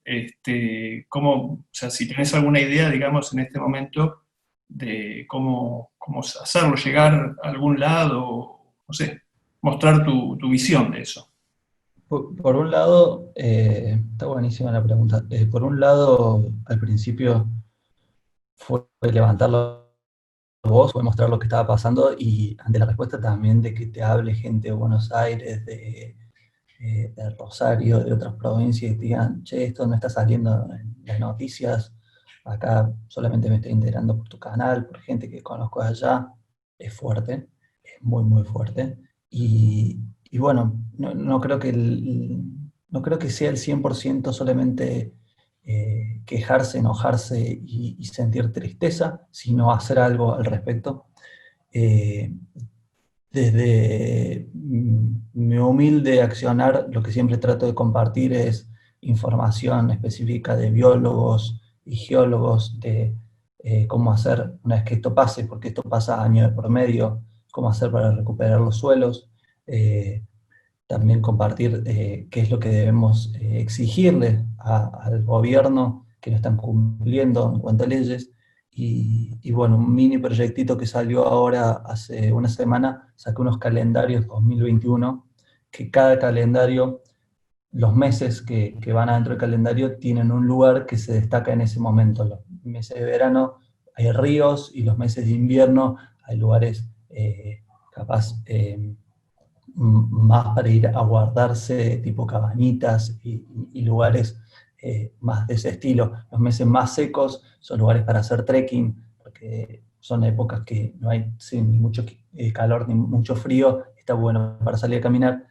Speaker 4: cómo, o sea, si tenés alguna idea, digamos, en este momento de cómo hacerlo llegar a algún lado, no sé, mostrar tu visión de eso.
Speaker 2: Por un lado, está buenísima la pregunta. Por un lado, al principio fue levantar la voz, fue mostrar lo que estaba pasando y ante la respuesta también de que te hable gente de Buenos Aires, de Rosario, de otras provincias y te digan, che, esto no está saliendo en las noticias, acá solamente me estoy enterando por tu canal, por gente que conozco allá, es fuerte, es muy, muy fuerte. Y bueno, no creo que no creo que sea el 100% solamente quejarse, enojarse y sentir tristeza, sino hacer algo al respecto. Eh, Desde mi humilde accionar, lo que siempre trato de compartir es información específica de biólogos y geólogos de cómo hacer una vez que esto pase, porque esto pasa año de por medio, cómo hacer para recuperar los suelos. Eh, También compartir qué es lo que debemos exigirle al gobierno que no están cumpliendo en cuanto a leyes. Y bueno, un mini proyectito que salió ahora hace una semana, saqué unos calendarios 2021, que cada calendario, los meses que van adentro del calendario tienen un lugar que se destaca en ese momento. Los meses de verano hay ríos y los meses de invierno hay lugares capaz más para ir a guardarse, tipo cabañitas y lugares más de ese estilo. Los meses más secos son lugares para hacer trekking, porque son épocas que no hay sí, ni mucho calor ni mucho frío, está bueno para salir a caminar.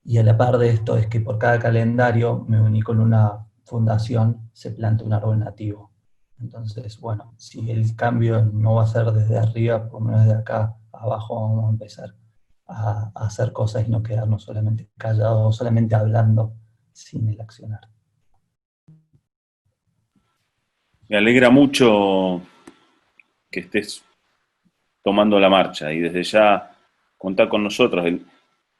Speaker 2: Y a la par de esto es que por cada calendario me uní con una fundación, se planta un árbol nativo. Entonces, bueno, si el cambio no va a ser desde arriba, por lo menos desde acá abajo vamos a empezar a hacer cosas y no quedarnos solamente callados o solamente hablando sin el accionar.
Speaker 1: Me alegra mucho que estés tomando la marcha y desde ya contá con nosotros.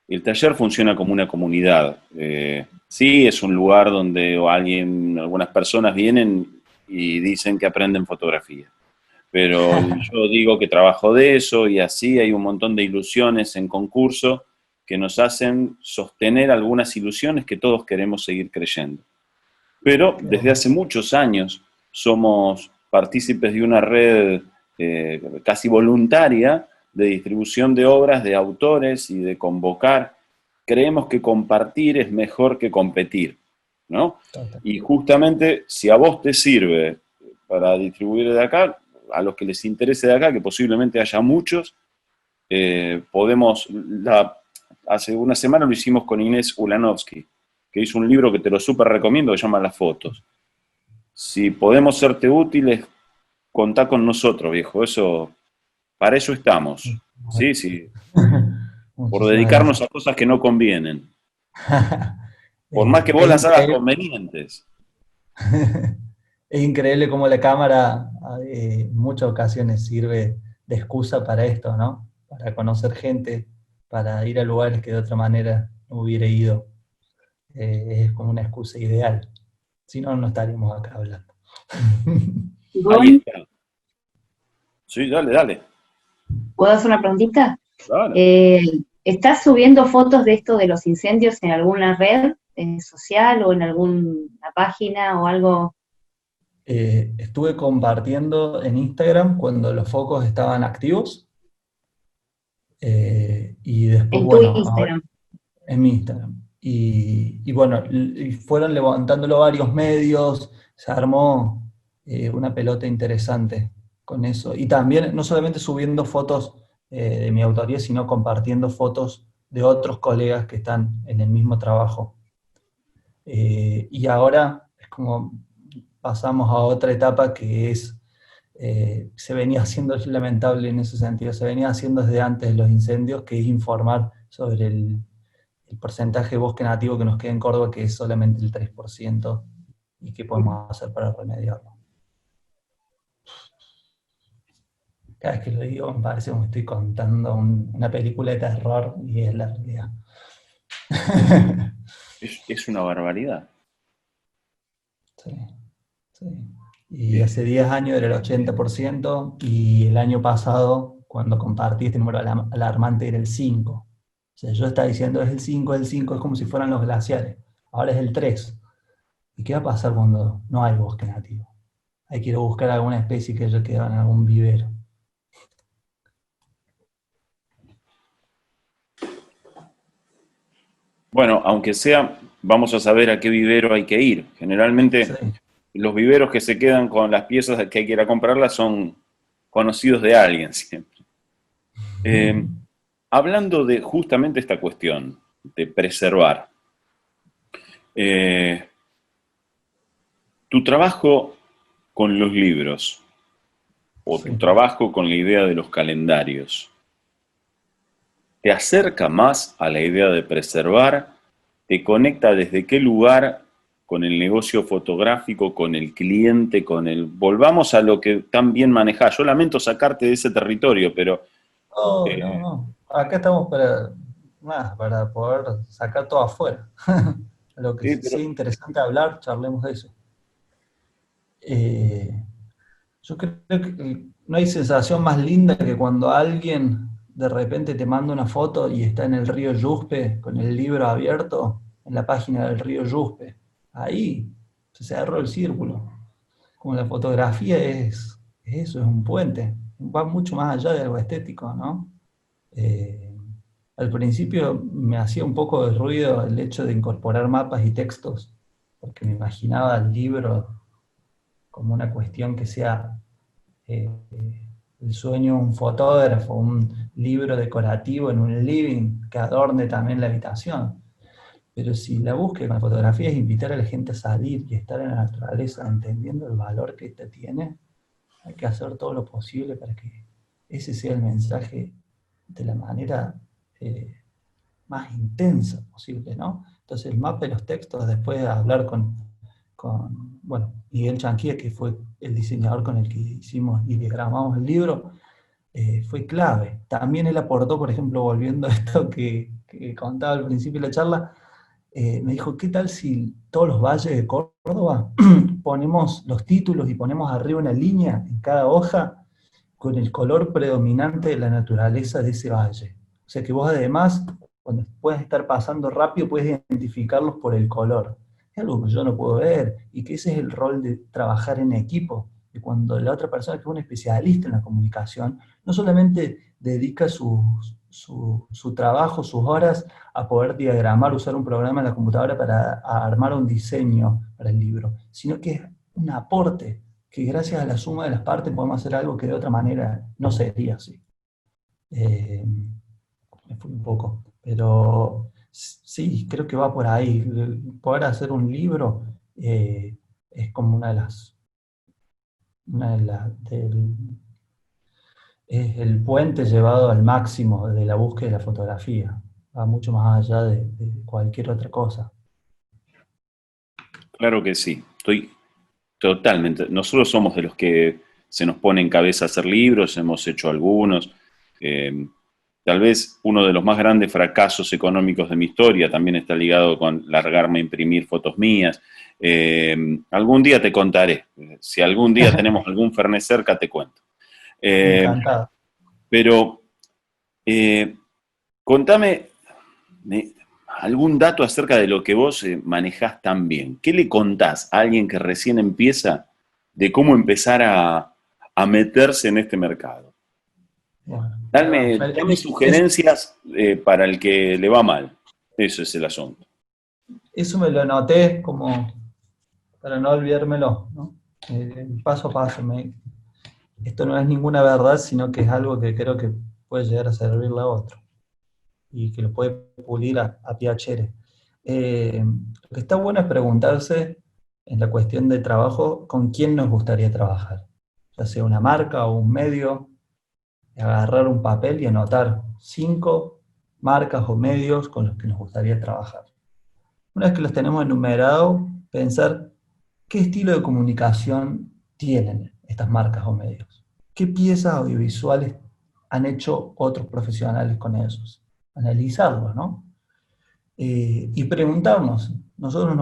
Speaker 1: El taller funciona como una comunidad. Sí, es un lugar donde algunas personas vienen y dicen que aprenden fotografía. Pero yo digo que trabajo de eso y así hay un montón de ilusiones en concurso que nos hacen sostener algunas ilusiones que todos queremos seguir creyendo. Pero desde hace muchos años somos partícipes de una red casi voluntaria de distribución de obras de autores y de convocar. Creemos que compartir es mejor que competir, ¿no? Y justamente si a vos te sirve para distribuir de acá, a los que les interese de acá, que posiblemente haya muchos, hace una semana lo hicimos con Inés Ulanovsky, que hizo un libro que te lo súper recomiendo, que se llama Las Fotos. Si podemos serte útiles, contá con nosotros, viejo. Para eso estamos. Sí, sí. Por dedicarnos a cosas que no convienen. Por más que vos las hagas convenientes.
Speaker 2: Es increíble cómo la cámara en muchas ocasiones sirve de excusa para esto, ¿no? Para conocer gente, para ir a lugares que de otra manera no hubiera ido. Es como una excusa ideal. Si no, no estaríamos acá hablando.
Speaker 1: Ahí está. Sí, dale.
Speaker 5: ¿Puedo hacer una preguntita?
Speaker 1: Dale.
Speaker 5: ¿Estás subiendo fotos de esto de los incendios en alguna red social o en alguna página o algo?
Speaker 2: Estuve compartiendo en Instagram cuando los focos estaban activos. Y después,
Speaker 5: En tu Instagram.
Speaker 2: En mi Instagram. Y bueno, y fueron levantándolo varios medios, se armó una pelota interesante con eso. Y también, no solamente subiendo fotos de mi autoría, sino compartiendo fotos de otros colegas que están en el mismo trabajo. Y ahora es como pasamos a otra etapa que es, se venía haciendo, es lamentable en ese sentido, se venía haciendo desde antes de los incendios, que es informar sobre el porcentaje de bosque nativo que nos queda en Córdoba, que es solamente el 3%, y qué podemos hacer para remediarlo. Cada vez que lo digo me parece como estoy contando una película de terror, y es la realidad.
Speaker 1: Es una barbaridad.
Speaker 2: Sí. Y hace 10 años era el 80%, y el año pasado, cuando compartí este número alarmante, era el 5%. O sea, yo estaba diciendo es el 5, es como si fueran los glaciares. Ahora es el 3%. ¿Y qué va a pasar cuando no hay bosque nativo? Hay que ir a buscar alguna especie que haya quedado en algún vivero.
Speaker 1: Bueno, aunque sea, vamos a saber a qué vivero hay que ir. Generalmente
Speaker 2: Sí.
Speaker 1: los viveros que se quedan con las piezas que hay que ir a comprarlas son conocidos de alguien siempre. Hablando de justamente esta cuestión de preservar, tu trabajo con los libros o tu trabajo con la idea de los calendarios, ¿te acerca más a la idea de preservar? ¿Te conecta desde qué lugar con el negocio fotográfico, con el cliente, Volvamos a lo que tan bien manejás. Yo lamento sacarte de ese territorio, pero...
Speaker 2: No. Acá estamos para poder sacar todo afuera. Lo que sea interesante hablar, charlemos de eso. Yo creo que no hay sensación más linda que cuando alguien de repente te manda una foto y está en el río Yuspe con el libro abierto en la página del río Yuspe. Ahí se cerró el círculo. Como la fotografía es eso, es un puente. Va mucho más allá de algo estético, ¿no? Al principio me hacía un poco de ruido el hecho de incorporar mapas y textos, porque me imaginaba el libro como una cuestión que sea el sueño de un fotógrafo, un libro decorativo en un living que adorne también la habitación. Pero si la búsqueda con la fotografía es invitar a la gente a salir y estar en la naturaleza, entendiendo el valor que esta tiene, hay que hacer todo lo posible para que ese sea el mensaje de la manera más intensa posible, ¿no? Entonces el mapa de los textos, después de hablar bueno, Miguel Chanquilla, que fue el diseñador con el que hicimos y diagramamos el libro, fue clave. También él aportó, por ejemplo, volviendo a esto que contaba al principio de la charla, me dijo, ¿qué tal si todos los valles de Córdoba ponemos los títulos y ponemos arriba una línea en cada hoja con el color predominante de la naturaleza de ese valle? O sea que vos además, cuando puedas estar pasando rápido, puedes identificarlos por el color. Es algo que yo no puedo ver, y que ese es el rol de trabajar en equipo, de cuando la otra persona, que es un especialista en la comunicación, no solamente dedica su trabajo, sus horas, a poder diagramar, usar un programa en la computadora para armar un diseño para el libro, sino que es un aporte, que gracias a la suma de las partes podemos hacer algo que de otra manera no sería así. Me fui un poco, pero sí, creo que va por ahí. Poder hacer un libro es como es el puente llevado al máximo de la búsqueda de la fotografía. Va mucho más allá de cualquier otra cosa.
Speaker 1: Claro que sí, estoy totalmente. Nosotros somos de los que se nos pone en cabeza hacer libros, hemos hecho algunos. Tal vez uno de los más grandes fracasos económicos de mi historia también está ligado con largarme a imprimir fotos mías. Algún día te contaré. Si algún día tenemos algún Fernet cerca, te cuento.
Speaker 2: Encantado.
Speaker 1: Pero contame algún dato acerca de lo que vos manejás tan bien. ¿Qué le contás a alguien que recién empieza de cómo empezar a meterse en este mercado?
Speaker 2: Bueno,
Speaker 1: Dame sugerencias para el que le va mal. Eso es el asunto.
Speaker 2: Eso me lo anoté como para no olvidármelo, ¿no? Paso a paso. Esto no es ninguna verdad, sino que es algo que creo que puede llegar a servirle a otro y que lo puede pulir a Piacere. Lo que está bueno es preguntarse en la cuestión de trabajo con quién nos gustaría trabajar, ya sea una marca o un medio, agarrar un papel y anotar 5 marcas o medios con los que nos gustaría trabajar. Una vez que los tenemos enumerados, pensar qué estilo de comunicación tienen estas marcas o medios, qué piezas audiovisuales han hecho otros profesionales con esos, analizarlo, ¿no? Y preguntarnos, ¿nosotros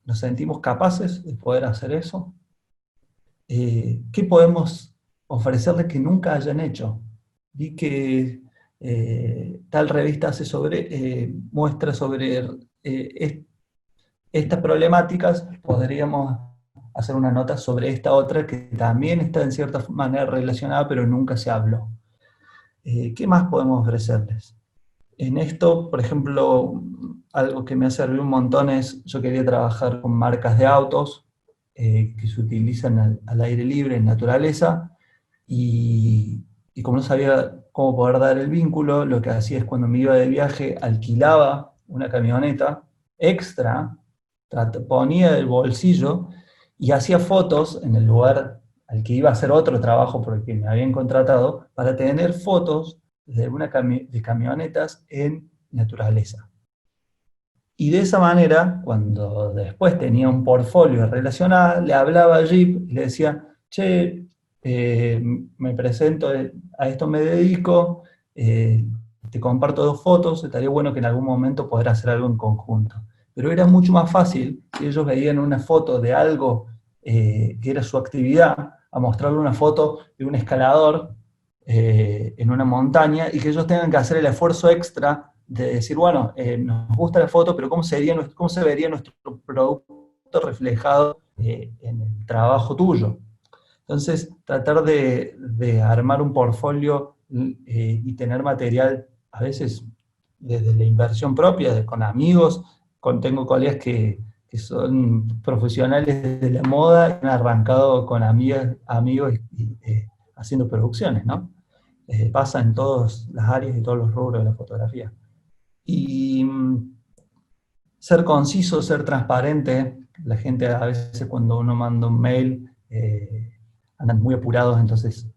Speaker 2: nos sentimos capaces de poder hacer eso? ¿Qué podemos ofrecerles que nunca hayan hecho? Vi que tal revista muestra sobre estas problemáticas, podríamos hacer una nota sobre esta otra que también está en cierta manera relacionada, pero nunca se habló. ¿Qué más podemos ofrecerles? En esto, por ejemplo, algo que me ha servido un montón es, yo quería trabajar con marcas de autos que se utilizan al aire libre, en naturaleza, y como no sabía cómo poder dar el vínculo, lo que hacía es cuando me iba de viaje, alquilaba una camioneta extra, ponía del bolsillo y hacía fotos en el lugar al que iba a hacer otro trabajo por el que me habían contratado, para tener fotos de camionetas en naturaleza. Y de esa manera, cuando después tenía un portfolio relacionado, le hablaba a Jeep y le decía, che, me presento, a esto me dedico, te comparto 2 fotos, estaría bueno que en algún momento poder hacer algo en conjunto. Pero era mucho más fácil si ellos veían una foto de algo que era su actividad, a mostrarle una foto de un escalador en una montaña, y que ellos tengan que hacer el esfuerzo extra de decir, bueno, nos gusta la foto, pero ¿cómo se vería nuestro producto reflejado en el trabajo tuyo? Entonces, tratar de armar un portfolio y tener material, a veces desde la inversión propia, con amigos, tengo colegas que son profesionales de la moda y han arrancado con amigos haciendo producciones, ¿no? Pasa en todas las áreas y todos los rubros de la fotografía. Y ser conciso, ser transparente. La gente a veces cuando uno manda un mail andan muy apurados, entonces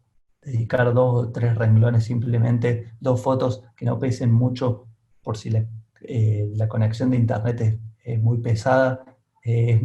Speaker 2: dedicar 2 o 3 renglones, simplemente 2 fotos que no pesen mucho, por si la conexión de internet es muy pesada, es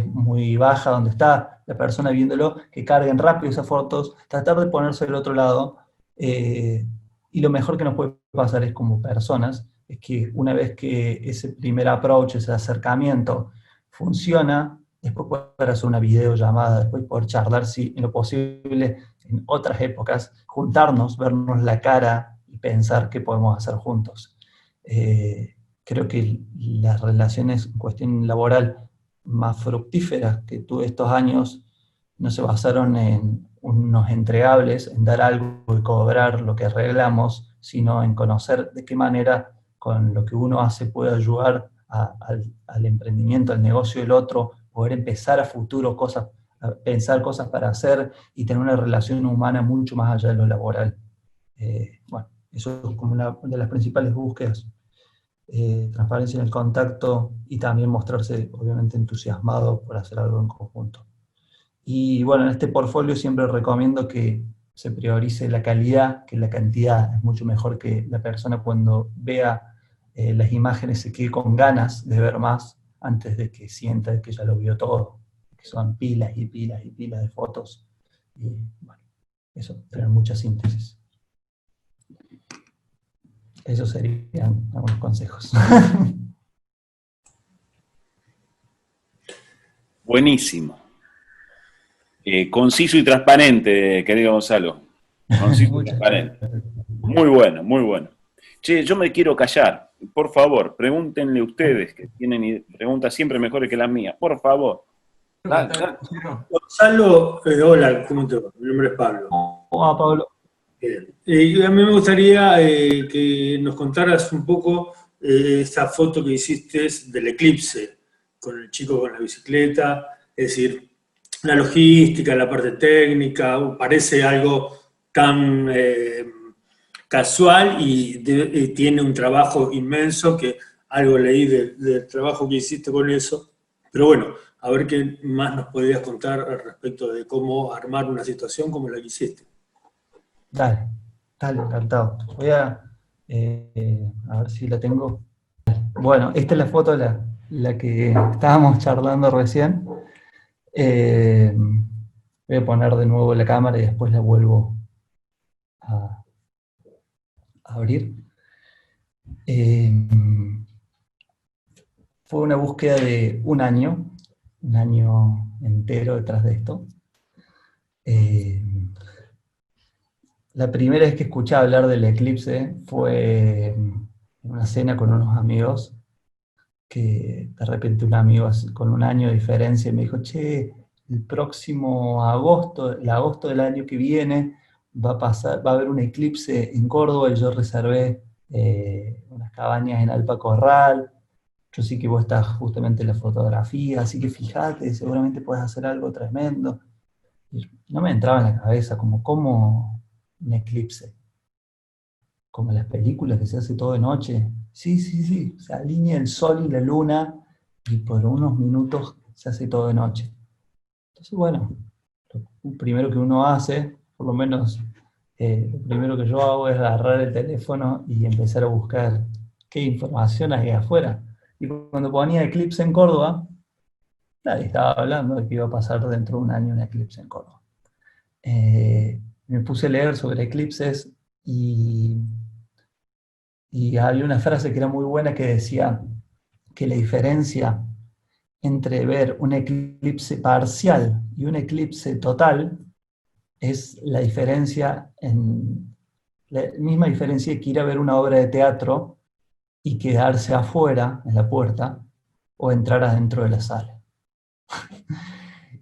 Speaker 2: muy baja donde está la persona viéndolo, que carguen rápido esas fotos, tratar de ponerse del otro lado, y lo mejor que nos puede pasar es como personas, es que una vez que ese primer approach, ese acercamiento funciona, después poder hacer una videollamada, después poder charlar, si en lo posible, en otras épocas, juntarnos, vernos la cara y pensar qué podemos hacer juntos. Creo que las relaciones en cuestión laboral más fructíferas que tuve estos años no se basaron en unos entregables, en dar algo y cobrar lo que arreglamos, sino en conocer de qué manera con lo que uno hace puede ayudar al emprendimiento, al negocio del otro, poder empezar a futuro cosas, a pensar cosas para hacer y tener una relación humana mucho más allá de lo laboral. Bueno, eso es como una de las principales búsquedas. Transparencia en el contacto y también mostrarse obviamente entusiasmado por hacer algo en conjunto. Y bueno, en este portfolio siempre recomiendo que se priorice la calidad, que la cantidad. Es mucho mejor que la persona cuando vea las imágenes se quede con ganas de ver más antes de que sienta que ya lo vio todo, que son pilas y pilas y pilas de fotos. Y bueno, eso, tener mucha síntesis. Esos serían algunos consejos.
Speaker 1: Buenísimo. Conciso y transparente, querido Gonzalo. Conciso y
Speaker 2: Muchas
Speaker 1: transparente.
Speaker 2: gracias.
Speaker 1: Muy bueno, muy bueno. Che, yo me quiero callar. Por favor, pregúntenle ustedes, que tienen preguntas siempre mejores que las mías. Por favor. Dale, dale.
Speaker 6: Gonzalo, hola, ¿cómo te va? Mi nombre es Pablo.
Speaker 2: Hola, Pablo.
Speaker 6: Bien. A mí me gustaría que nos contaras un poco esa foto que hiciste del eclipse, con el chico con la bicicleta, es decir, la logística, la parte técnica, parece algo tan casual y tiene un trabajo inmenso, que algo leí del trabajo que hiciste con eso, pero bueno, a ver qué más nos podrías contar al respecto de cómo armar una situación como la que hiciste.
Speaker 2: Dale, dale, encantado. Voy a ver si la tengo. Bueno, esta es la foto, la que estábamos charlando recién. Voy a poner de nuevo la cámara y después la vuelvo a abrir. Fue una búsqueda de un año entero detrás de esto. La primera vez que escuché hablar del eclipse fue en una cena con unos amigos, que de repente un amigo con un año de diferencia me dijo, che, el próximo agosto, el agosto del año que viene, va a haber un eclipse en Córdoba y yo reservé unas cabañas en Alpa Corral. Yo sé que vos estás justamente en la fotografía, así que fíjate, seguramente puedes hacer algo tremendo. Y no me entraba en la cabeza como un eclipse, como en las películas que se hace todo de noche. Sí, se alinea el sol y la luna y por unos minutos se hace todo de noche. Entonces, bueno, lo primero que uno hace, por lo menos lo primero que yo hago es agarrar el teléfono y empezar a buscar qué información hay afuera. Y cuando ponía eclipse en Córdoba, nadie estaba hablando de que iba a pasar dentro de un año un eclipse en Córdoba. Me puse a leer sobre eclipses y había una frase que era muy buena que decía que la diferencia entre ver un eclipse parcial y un eclipse total es la misma diferencia que ir a ver una obra de teatro y quedarse afuera, en la puerta, o entrar adentro de la sala.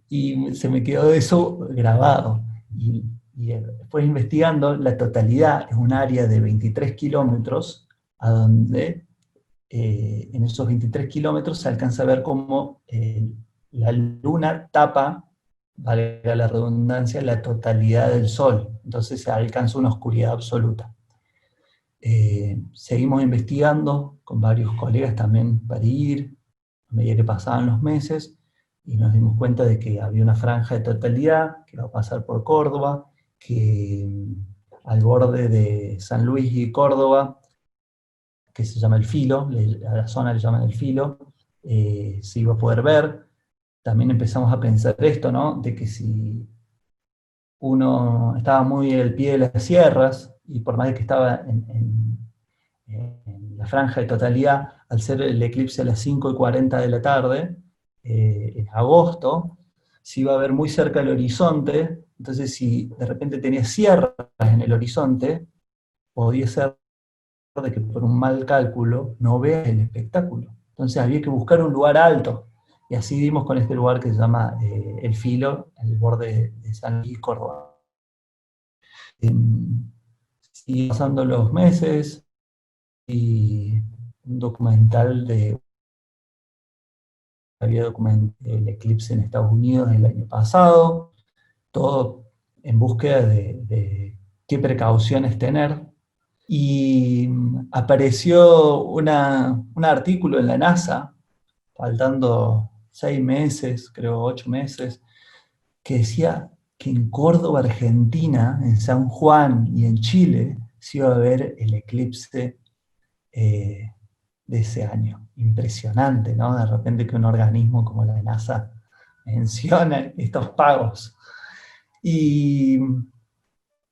Speaker 2: Y se me quedó eso grabado. Y después investigando, la totalidad es un área de 23 kilómetros, a donde en esos 23 kilómetros se alcanza a ver cómo la luna tapa, valga la redundancia, la totalidad del sol. Entonces se alcanza una oscuridad absoluta. Seguimos investigando con varios colegas también para ir, a medida que pasaban los meses, y nos dimos cuenta de que había una franja de totalidad que iba a pasar por Córdoba, que al borde de San Luis y Córdoba, que se llama El Filo, a la zona le llaman El Filo, se iba a poder ver. También empezamos a pensar esto, ¿no? De que si uno estaba muy al pie de las sierras, y por más de que estaba en la franja de totalidad, al ser el eclipse a las 5:40 de la tarde, en agosto, se iba a ver muy cerca del horizonte. Entonces si de repente tenía sierras en el horizonte, podía ser de que por un mal cálculo no veas el espectáculo. Entonces había que buscar un lugar alto, y así dimos con este lugar que se llama El Filo, el borde de San Luis, Córdoba. Y pasando los meses, y un documental había documentado el eclipse en Estados Unidos el año pasado, todo en búsqueda de qué precauciones tener. Y apareció un artículo en la NASA, faltando 6 meses, creo 8 meses, que decía que en Córdoba, Argentina, en San Juan y en Chile, se iba a ver el eclipse de ese año. Impresionante, ¿no? De repente que un organismo como la NASA menciona estos pagos. Y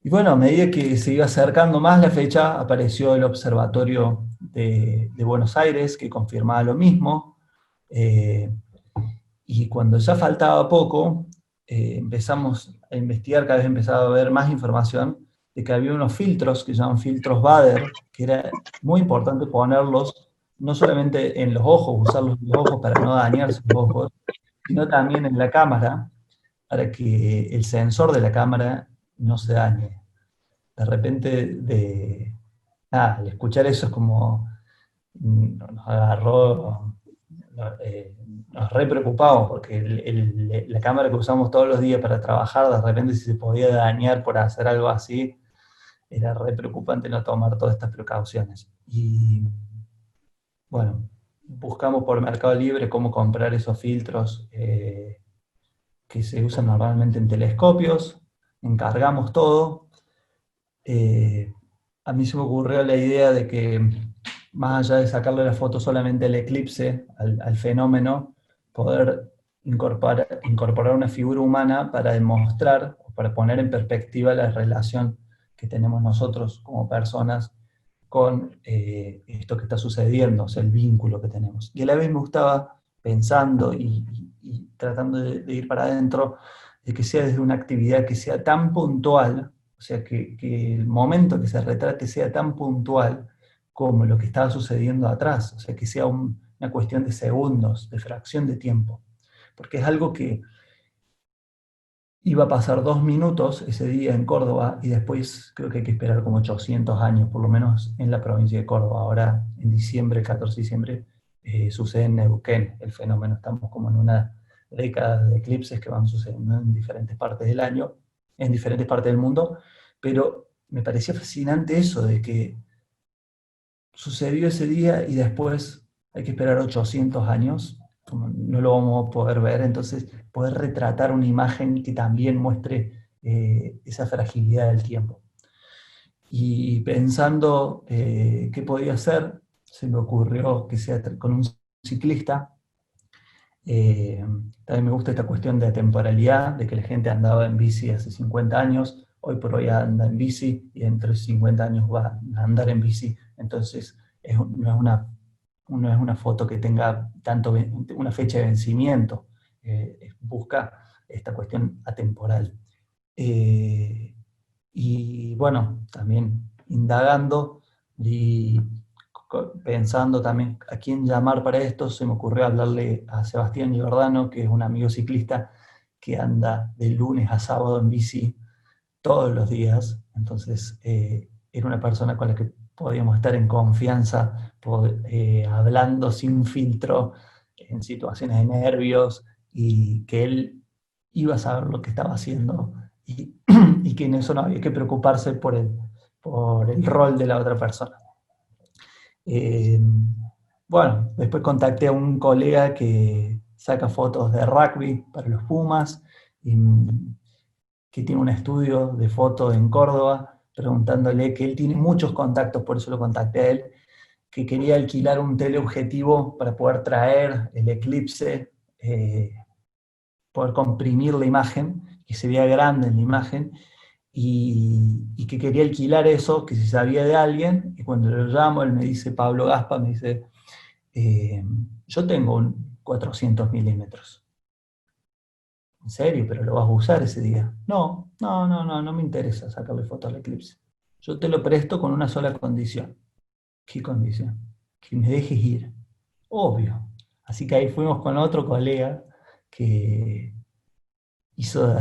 Speaker 2: bueno, a medida que se iba acercando más la fecha, apareció el Observatorio de Buenos Aires, que confirmaba lo mismo. Y cuando ya faltaba poco, empezamos a investigar, cada vez empezaba a haber más información de que había unos filtros que se llaman filtros Bader, que era muy importante ponerlos no solamente en los ojos, usarlos en los ojos para no dañarse los ojos, sino también en la cámara, para que el sensor de la cámara no se dañe. De repente, al escuchar eso es como, nos agarró, nos re preocupamos, porque la cámara que usamos todos los días para trabajar, de repente si se podía dañar por hacer algo así, era re preocupante no tomar todas estas precauciones. Y bueno, buscamos por Mercado Libre cómo comprar esos filtros que se usan normalmente en telescopios, encargamos todo. A mí se me ocurrió la idea de que, más allá de sacarle la foto solamente al eclipse, al fenómeno, poder incorporar una figura humana para demostrar, o para poner en perspectiva la relación que tenemos nosotros como personas con esto que está sucediendo, o sea, el vínculo que tenemos. Y a la vez me gustaba, pensando y tratando de ir para adentro, de que sea desde una actividad que sea tan puntual, o sea, que el momento que se retrate sea tan puntual como lo que estaba sucediendo atrás, o sea, que sea una cuestión de segundos, de fracción de tiempo. Porque es algo que iba a pasar 2 minutos ese día en Córdoba, y después creo que hay que esperar como 800 años, por lo menos en la provincia de Córdoba. Ahora, en diciembre, el 14 de diciembre, sucede en Neuquén el fenómeno. Estamos como en una década de eclipses que van sucediendo en diferentes partes del año, en diferentes partes del mundo, pero me parecía fascinante eso de que sucedió ese día y después hay que esperar 800 años, como no lo vamos a poder ver. Entonces poder retratar una imagen que también muestre esa fragilidad del tiempo. Y pensando qué podía hacer, se me ocurrió que sea con un ciclista. También me gusta esta cuestión de temporalidad, de que la gente andaba en bici hace 50 años, hoy por hoy anda en bici, y dentro de 50 años va a andar en bici. Entonces no es una foto que tenga una fecha de vencimiento, busca esta cuestión atemporal. Y bueno, también indagando y pensando también a quién llamar para esto, se me ocurrió hablarle a Sebastián Giordano, que es un amigo ciclista que anda de lunes a sábado en bici todos los días. Entonces era una persona con la que podíamos estar en confianza, hablando sin filtro, en situaciones de nervios, y que él iba a saber lo que estaba haciendo, y que en eso no había que preocuparse por el rol de la otra persona. Bueno, después contacté a un colega que saca fotos de rugby para los Pumas, y que tiene un estudio de foto en Córdoba, preguntándole que él tiene muchos contactos, por eso lo contacté a él, que quería alquilar un teleobjetivo para poder traer el eclipse, poder comprimir la imagen, que se vea grande en la imagen, y que quería alquilar eso, que si sabía de alguien, y cuando lo llamo, él me dice, Pablo Gaspa, me dice, yo tengo un 400 milímetros. ¿En serio? ¿Pero lo vas a usar ese día? No me interesa sacarle foto al eclipse. Yo te lo presto con una sola condición. ¿Qué condición? Que me dejes ir. Obvio. Así que ahí fuimos con otro colega que hizo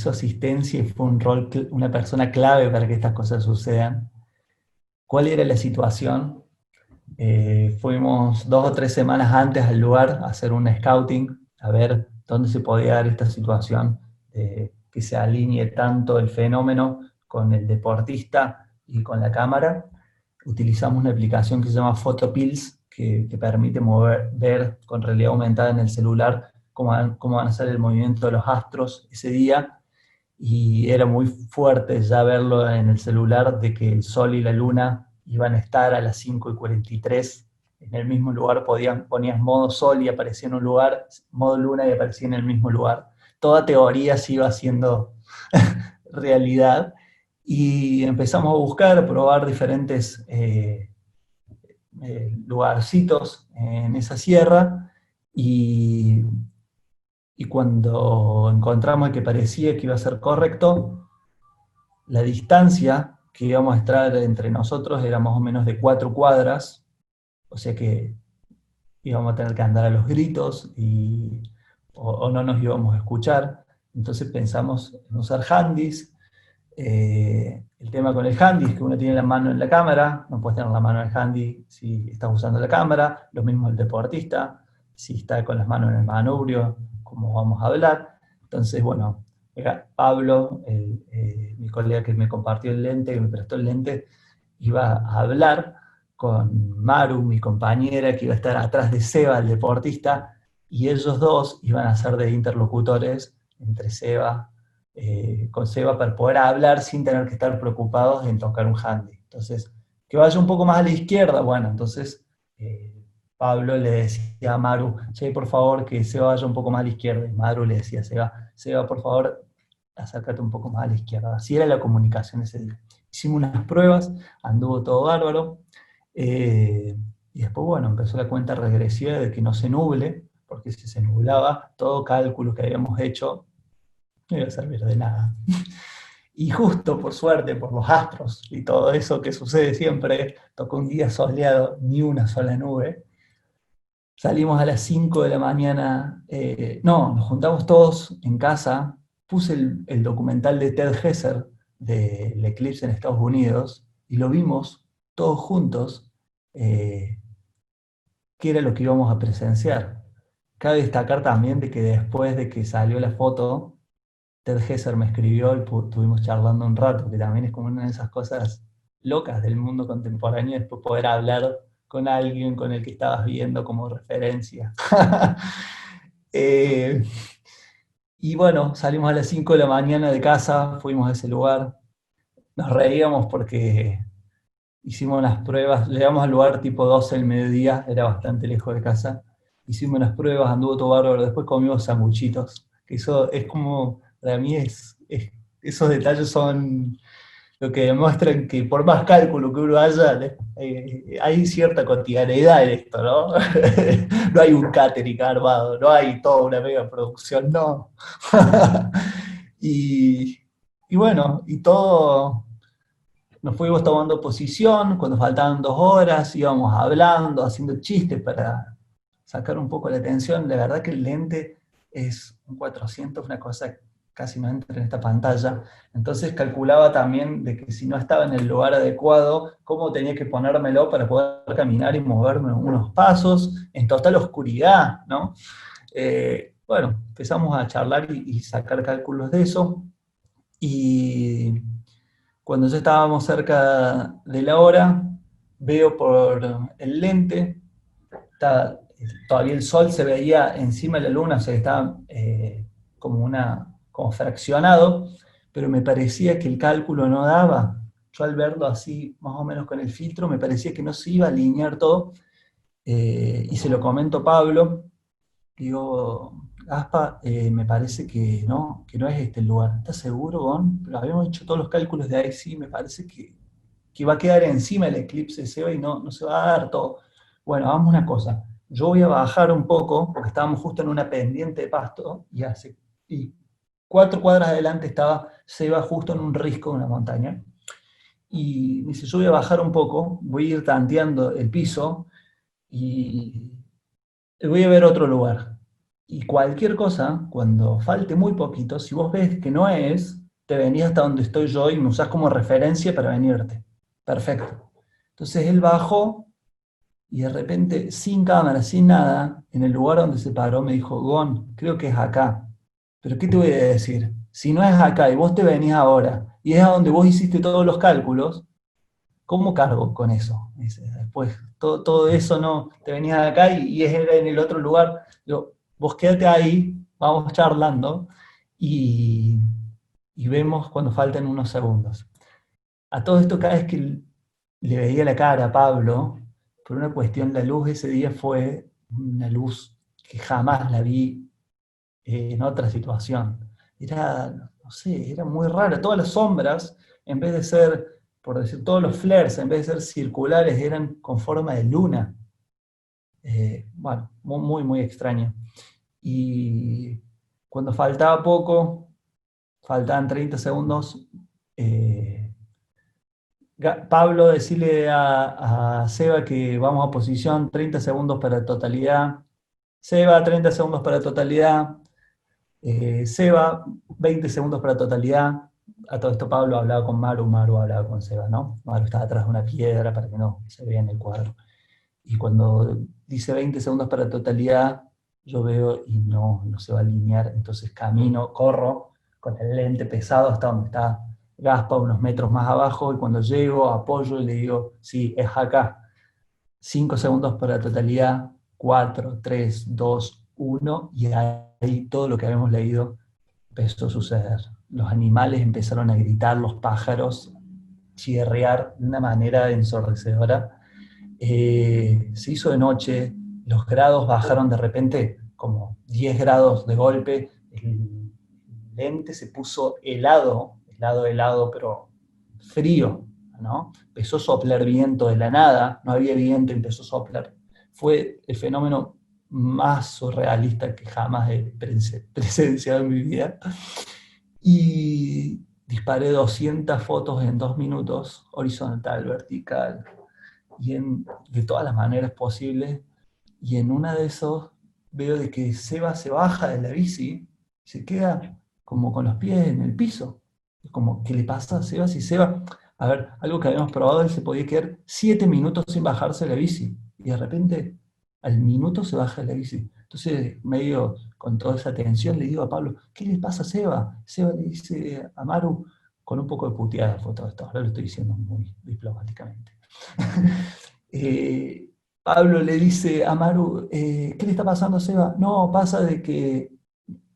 Speaker 2: asistencia y fue una persona clave para que estas cosas sucedan. ¿Cuál era la situación? Fuimos 2 o 3 semanas antes al lugar a hacer un scouting, a ver dónde se podía dar esta situación, que se alinee tanto el fenómeno con el deportista y con la cámara. Utilizamos una aplicación que se llama PhotoPills, que permite ver con realidad aumentada en el celular cómo van a ser el movimiento de los astros ese día, y era muy fuerte ya verlo en el celular de que el Sol y la Luna iban a estar a las 5:43 en el mismo lugar. Ponías modo Sol y aparecía en un lugar, modo Luna y aparecía en el mismo lugar. Toda teoría se iba haciendo realidad, y empezamos a buscar, a probar diferentes lugarcitos en esa sierra, y cuando encontramos el que parecía que iba a ser correcto, la distancia que íbamos a estar entre nosotros era más o menos de 4 cuadras, o sea que íbamos a tener que andar a los gritos o no nos íbamos a escuchar. Entonces pensamos en usar handys. El tema con el handy es que uno tiene la mano en la cámara, no puedes tener la mano en el handy si estás usando la cámara, lo mismo el deportista, si está con las manos en el manubrio, como vamos a hablar. Entonces, bueno, Pablo, mi colega que me compartió el lente, que me prestó el lente, iba a hablar con Maru, mi compañera, que iba a estar atrás de Seba, el deportista, y ellos dos iban a ser de interlocutores entre con Seba, para poder hablar sin tener que estar preocupados en tocar un handy. Entonces, que vaya un poco más a la izquierda, bueno, entonces Pablo le decía a Maru, che, por favor, que Seba vaya un poco más a la izquierda, y Maru le decía a Seba, por favor, acércate un poco más a la izquierda. Así era la comunicación ese día. Hicimos unas pruebas, anduvo todo bárbaro, y después, bueno, empezó la cuenta regresiva de que no se nuble, porque si se nublaba, todo cálculo que habíamos hecho no iba a servir de nada. Y justo, por suerte, por los astros y todo eso que sucede siempre, tocó un día soleado, ni una sola nube. Salimos a las 5 de la mañana, nos juntamos todos en casa, puse el documental de Ted Hesser del eclipse en Estados Unidos, y lo vimos todos juntos, qué era lo que íbamos a presenciar. Cabe destacar también de que después de que salió la foto, Ted Hesser me escribió y estuvimos charlando un rato, que también es como una de esas cosas locas del mundo contemporáneo, después poder hablar con alguien con el que estabas viendo como referencia. Y bueno, salimos a las 5 de la mañana de casa, fuimos a ese lugar, nos reíamos porque hicimos unas pruebas, llegamos al lugar tipo 12 del mediodía, era bastante lejos de casa, hicimos unas pruebas, anduvo todo bárbaro, después comimos sanguchitos, que eso es como, para mí esos detalles son lo que demuestran que por más cálculo que uno haya, hay cierta cotidianeidad en esto, ¿no? No hay un catering armado, no hay toda una mega producción, no. y bueno, y todo, nos fuimos tomando posición, cuando faltaban 2 horas, íbamos hablando, haciendo chistes para sacar un poco la atención. La verdad que el lente es un 400, una cosa casi no entra en esta pantalla. Entonces calculaba también de que si no estaba en el lugar adecuado, cómo tenía que ponérmelo para poder caminar y moverme unos pasos en total oscuridad, ¿no? Bueno, empezamos a charlar y sacar cálculos de eso, y cuando ya estábamos cerca de la hora, veo por el lente, todavía el sol se veía encima de la luna, o sea, estaba como fraccionado, pero me parecía que el cálculo no daba. Yo al verlo así, más o menos con el filtro, me parecía que no se iba a alinear todo, y se lo comento a Pablo, digo, Gaspa, me parece que no es este el lugar. ¿Estás seguro, Gon? Pero habíamos hecho todos los cálculos de ahí, sí, me parece que va a quedar encima el eclipse de Seba y no se va a dar todo. Bueno, hagamos una cosa. Yo voy a bajar un poco, porque estábamos justo en una pendiente de pasto, y 4 cuadras adelante estaba Seba justo en un risco de una montaña. Y me dice, yo voy a bajar un poco, voy a ir tanteando el piso, y voy a ver otro lugar. Y cualquier cosa, cuando falte muy poquito, si vos ves que no es, te venís hasta donde estoy yo y me usás como referencia para venirte. Perfecto. Entonces él bajó y de repente, sin cámara, sin nada, en el lugar donde se paró, me dijo, Gon, creo que es acá. Pero ¿qué te voy a decir? Si no es acá y vos te venís ahora, y es a donde vos hiciste todos los cálculos, ¿cómo cargo con eso? Dice, después, todo eso no, te venías de acá y es en el otro lugar. Digo, vos quédate ahí, vamos charlando y, y vemos cuando faltan unos segundos. A todo esto, cada vez que le veía la cara a Pablo, por una cuestión, la luz ese día fue una luz que jamás la vi en otra situación. Era, no sé, era muy rara. Todas las sombras, en vez de ser, por decir, todos los flares, en vez de ser circulares, eran con forma de luna. Bueno, muy, muy extraño. Y cuando faltaba poco, faltaban 30 segundos, Pablo, decirle a Seba que vamos a posición, 30 segundos para totalidad. Seba, 30 segundos para totalidad. Seba, 20 segundos para totalidad. A todo esto Pablo hablaba con Maru, Maru hablaba con Seba, ¿no? Maru estaba atrás de una piedra para que no se vea en el cuadro. Y cuando dice 20 segundos para totalidad, yo veo y no se va a alinear, entonces camino, corro con el lente pesado hasta donde está Gaspa, unos metros más abajo, y cuando llego, apoyo y le digo, sí, es acá. 5 segundos para totalidad, 4, 3, 2, 1, y ahí todo lo que habíamos leído empezó a suceder. Los animales empezaron a gritar, los pájaros chirriar de una manera ensordecedora. Se hizo de noche, los grados bajaron de repente como 10 grados de golpe, el lente se puso helado, helado, pero frío, ¿no? Empezó a soplar viento de la nada, no había viento, empezó a soplar. Fue el fenómeno más surrealista que jamás he presenciado en mi vida. Y disparé 200 fotos en 2 minutos, horizontal, vertical, de todas las maneras posibles. Y en una de esos veo de que Seba se baja de la bici, se queda como con los pies en el piso. Es como, ¿qué le pasa a Seba? Si Seba, a ver, algo que habíamos probado, él se podía quedar 7 minutos sin bajarse de la bici. Y de repente, al minuto se baja de la bici. Entonces, medio con toda esa tensión, le digo a Pablo, ¿qué le pasa a Seba? Seba le dice a Maru, con un poco de puteada fue todo esto, ahora lo estoy diciendo muy diplomáticamente. Pablo le dice a Maru, ¿qué le está pasando a Seba? No, pasa de que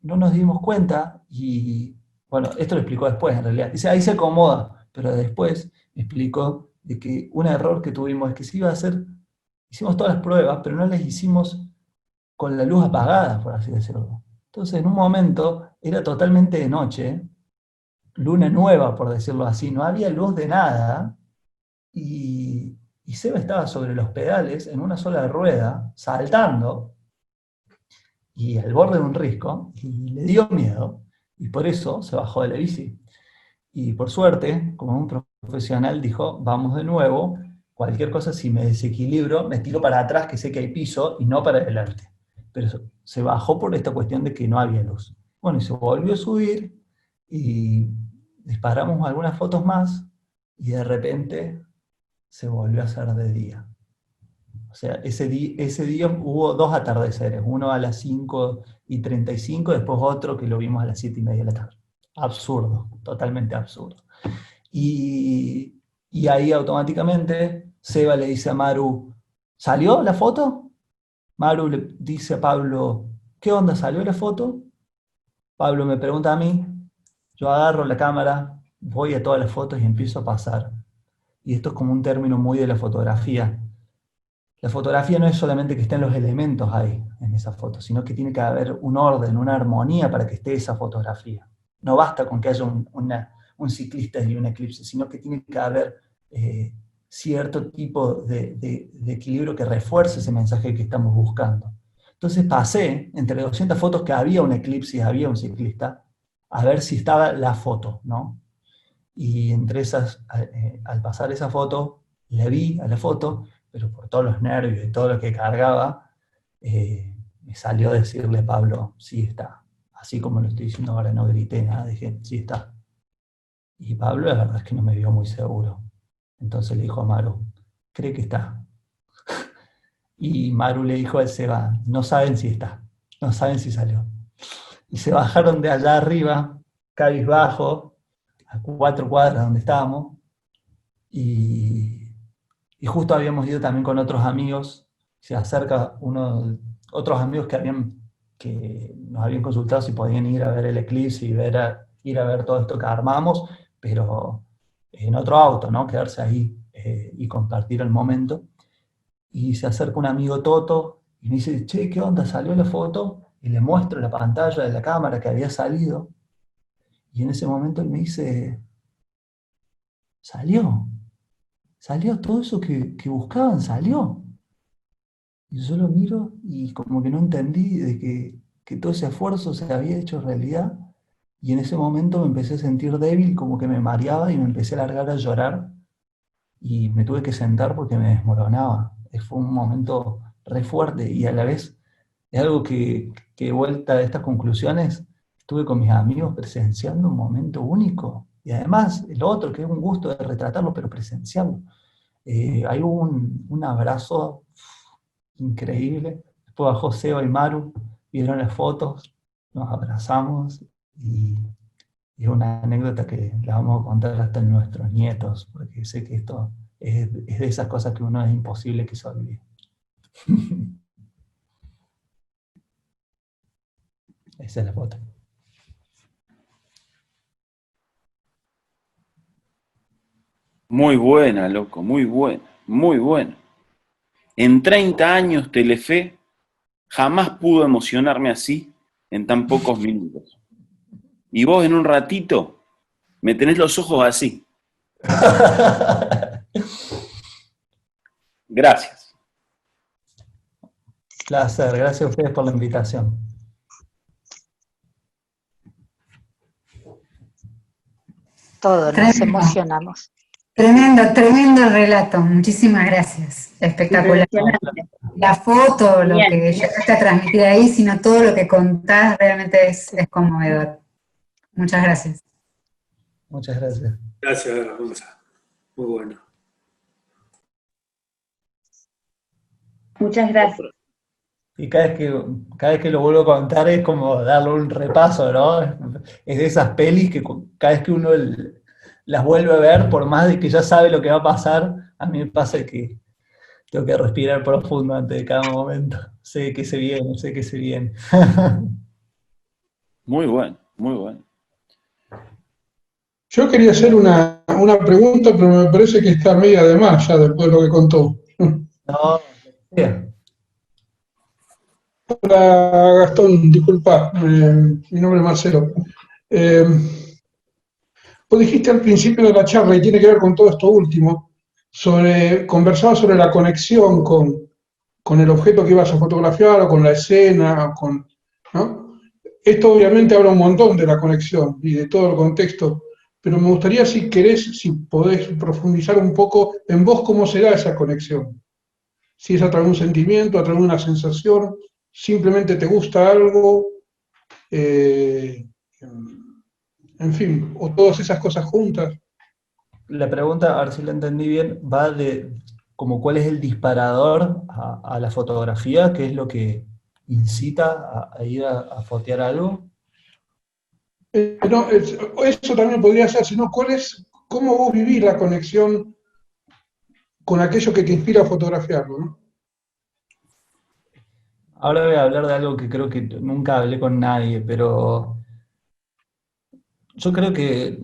Speaker 2: no nos dimos cuenta y, bueno, esto lo explicó después en realidad. Dice, ahí se acomoda, pero después me explicó de que un error que tuvimos es que se iba a hacer, hicimos todas las pruebas, pero no las hicimos con la luz apagada, por así decirlo. Entonces, en un momento, era totalmente de noche, luna nueva, por decirlo así, no había luz de nada, y Seba estaba sobre los pedales en una sola rueda, saltando, y al borde de un risco, y le dio miedo, y por eso se bajó de la bici. Y por suerte, como un profesional dijo, vamos de nuevo, cualquier cosa si me desequilibro, me tiro para atrás que sé que hay piso y no para adelante. Pero se bajó por esta cuestión de que no había luz. Bueno, y se volvió a subir, y disparamos algunas fotos más, y de repente se volvió a hacer de día. O sea, ese día hubo 2 atardeceres, uno a las 5:35, después otro que lo vimos a las 7:30 de la tarde. Absurdo, totalmente absurdo. Y ahí automáticamente Seba le dice a Maru, ¿salió la foto? Maru le dice a Pablo, ¿qué onda? ¿Salió la foto? Pablo me pregunta a mí, Yo agarro la cámara, voy a todas las fotos y empiezo a pasar. Y esto es como un término muy de la fotografía. La fotografía no es solamente que estén los elementos ahí, en esa foto, sino que tiene que haber un orden, una armonía para que esté esa fotografía. No basta con que haya un ciclista y un eclipse, sino que tiene que haber cierto tipo de equilibrio que refuerce ese mensaje que estamos buscando. Entonces pasé, entre 200 fotos que había un eclipse y había un ciclista, a ver si estaba la foto, ¿no? Y entre esas, al pasar esa foto, le vi a la foto, pero por todos los nervios y todo lo que cargaba, me salió a decirle a Pablo, sí está. Así como lo estoy diciendo ahora, no grité nada, dije, sí está. Y Pablo la verdad es que no me vio muy seguro. Entonces le dijo a Maru, cree que está. Y Maru le dijo al Seba, no saben si está, no saben si salió. Y se bajaron de allá arriba, cabizbajo, a 4 cuadras donde estábamos, y justo habíamos ido también con otros amigos, se acerca otros amigos que nos habían consultado si podían ir a ver el eclipse y ir a ver todo esto que armamos, pero en otro auto, ¿no? Quedarse ahí y compartir el momento. Y se acerca un amigo Toto y me dice, che, ¿qué onda? ¿Salió la foto? Y le muestro la pantalla de la cámara que había salido. Y en ese momento él me dice, salió todo eso que buscaban, salió. Y yo lo miro y como que no entendí de que todo ese esfuerzo se había hecho realidad. Y en ese momento me empecé a sentir débil, como que me mareaba y me empecé a largar a llorar. Y me tuve que sentar porque me desmoronaba. Fue un momento re fuerte y a la vez es algo que vuelta a estas conclusiones, estuve con mis amigos presenciando un momento único. Y además, lo otro, que es un gusto de retratarlo, pero presenciarlo. Hay un abrazo increíble. Después bajó Seba y Maru, vieron las fotos, nos abrazamos y es una anécdota que la vamos a contar hasta en nuestros nietos, porque sé que esto es de esas cosas que uno es imposible que se olvide. Esa es la foto.
Speaker 1: Muy buena, loco, muy buena, muy buena. En 30 años Telefe jamás pudo emocionarme así en tan pocos minutos. Y vos en un ratito me tenés los ojos así. Gracias.
Speaker 2: Placer, gracias a ustedes por la invitación.
Speaker 7: Todos nos emocionamos.
Speaker 3: Tremendo relato, muchísimas gracias, espectacular. La foto, lo que llegaste a transmitir ahí, sino todo lo que contás realmente es conmovedor. Muchas gracias.
Speaker 2: Muchas gracias.
Speaker 6: Gracias, Gonza. Muy bueno.
Speaker 5: Muchas gracias.
Speaker 2: Y cada vez que lo vuelvo a contar es como darle un repaso, ¿no? Es de esas pelis que cada vez que uno las vuelve a ver, por más de que ya sabe lo que va a pasar, a mí me pasa que tengo que respirar profundo antes de cada momento. Sé que se viene, sé que se viene.
Speaker 1: Muy bueno, muy bueno.
Speaker 8: Yo quería hacer una pregunta, pero me parece que está media de más ya después de lo que contó.
Speaker 2: No, bien.
Speaker 8: Hola Gastón, disculpa, mi nombre es Marcelo. Vos dijiste al principio de la charla, y tiene que ver con todo esto último, conversaba sobre la conexión con el objeto que ibas a fotografiar o con la escena, ¿no? Esto obviamente habla un montón de la conexión y de todo el contexto, pero me gustaría si querés, si podés profundizar un poco en vos cómo se da esa conexión. Si es a través de un sentimiento, a través de una sensación, simplemente te gusta algo, en fin, o todas esas cosas juntas.
Speaker 2: La pregunta, a ver si la entendí bien, va de como cuál es el disparador a la fotografía, qué es lo que incita a ir a fotear algo.
Speaker 8: No, eso también podría ser, sino cómo vos vivís la conexión con aquello que te inspira a fotografiarlo, ¿no?
Speaker 2: Ahora voy a hablar de algo que creo que nunca hablé con nadie, pero Yo creo que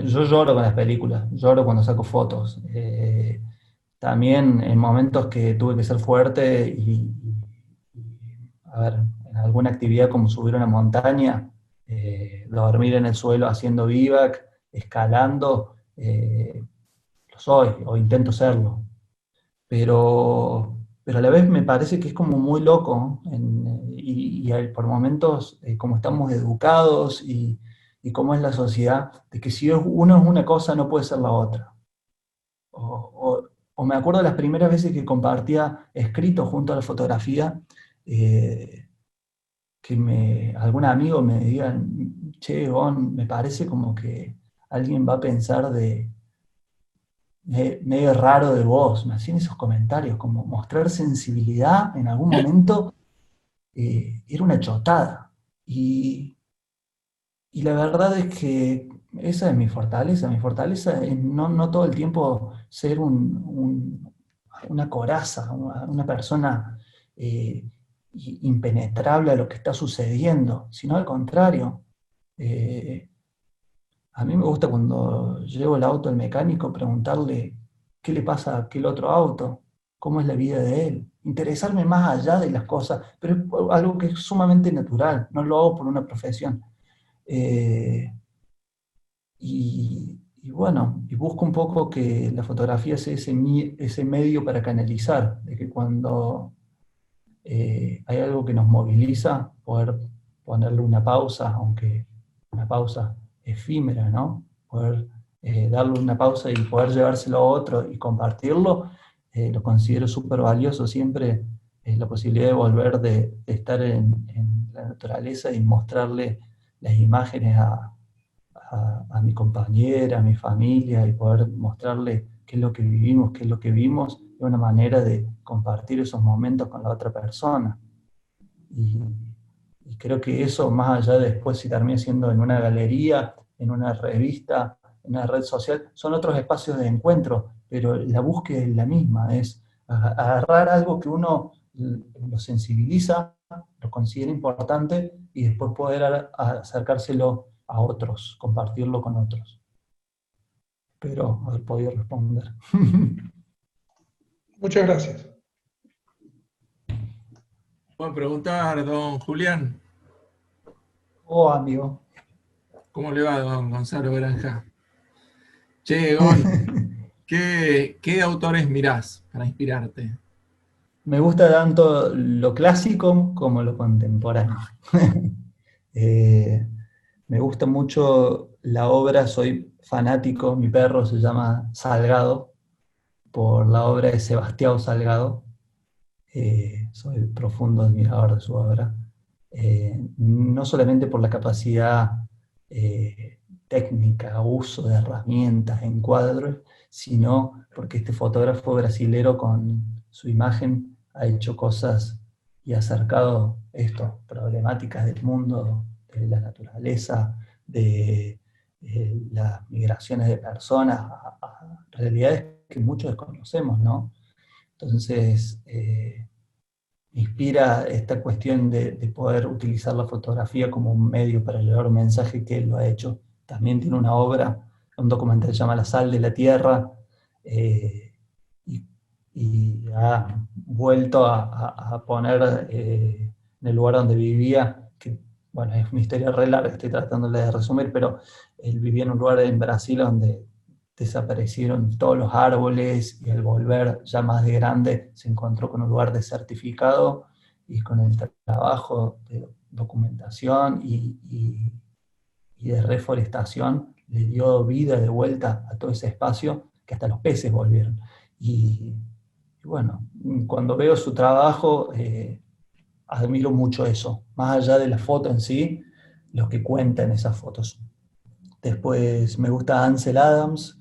Speaker 2: yo lloro con las películas, lloro cuando saco fotos. También en momentos que tuve que ser fuerte a ver, en alguna actividad como subir una montaña, dormir en el suelo haciendo vivac, escalando, lo soy o intento serlo. Pero a la vez me parece que es como muy loco, por momentos, como estamos educados y cómo es la sociedad, de que si uno es una cosa no puede ser la otra. O me acuerdo de las primeras veces que compartía escritos junto a la fotografía, eh, algún amigo me digan, che, Gon, me parece como que alguien va a pensar medio raro de vos, me hacían esos comentarios, como mostrar sensibilidad en algún momento era una chotada. Y la verdad es que esa es mi fortaleza es no todo el tiempo ser una coraza, una persona impenetrable a lo que está sucediendo, sino al contrario. eh, a mí me gusta cuando llevo el auto al mecánico preguntarle qué le pasa a aquel otro auto, cómo es la vida de él. Interesarme más allá de las cosas, pero es algo que es sumamente natural, no lo hago por una profesión. Eh, y bueno, y busco un poco que la fotografía sea ese medio para canalizar, de que cuando hay algo que nos moviliza, poder ponerle una pausa, aunque una pausa efímera, ¿no? Poder darle una pausa y poder llevárselo a otro y compartirlo, lo considero súper valioso. Siempre la posibilidad de volver de estar en la naturaleza y mostrarle las imágenes a mi compañera, a mi familia, y poder mostrarle qué es lo que vivimos, qué es lo que vimos, es una manera de compartir esos momentos con la otra persona. Y, y creo que eso, más allá de después si termina siendo en una galería, en una revista, en una red social, son otros espacios de encuentro, pero la búsqueda es la misma, es agarrar algo que uno lo sensibiliza, lo considera importante y después poder acercárselo a otros, compartirlo con otros. Espero haber podido responder.
Speaker 8: Muchas gracias.
Speaker 9: Puedo preguntar, don Julián.
Speaker 2: Oh, amigo.
Speaker 9: ¿Cómo le va, don Gonzalo Granja? Che, Gon, ¿qué autores mirás para inspirarte?
Speaker 2: Me gusta tanto lo clásico como lo contemporáneo. Me gusta mucho la obra, soy fanático, mi perro se llama Salgado, por la obra de Sebastião Salgado. Soy profundo admirador de su obra. No solamente por la capacidad técnica, uso de herramientas, encuadros, sino porque este fotógrafo brasilero con su imagen ha hecho cosas y ha acercado esto, problemáticas del mundo, de la naturaleza, de las migraciones de personas, a realidades que muchos desconocemos, ¿no? Entonces, me inspira esta cuestión de poder utilizar la fotografía como un medio para llevar un mensaje que él lo ha hecho. También tiene una obra, un documental que se llama La sal de la tierra, y ha vuelto a poner en el lugar donde vivía, que bueno, es una historia re larga, estoy tratando de resumir, pero él vivía en un lugar en Brasil donde desaparecieron todos los árboles y al volver ya más de grande se encontró con un lugar desertificado y con el trabajo de documentación y de reforestación le dio vida de vuelta a todo ese espacio que hasta los peces volvieron. Y bueno, cuando veo su trabajo admiro mucho eso, más allá de la foto en sí, lo que cuenta en esas fotos. Después me gusta Ansel Adams.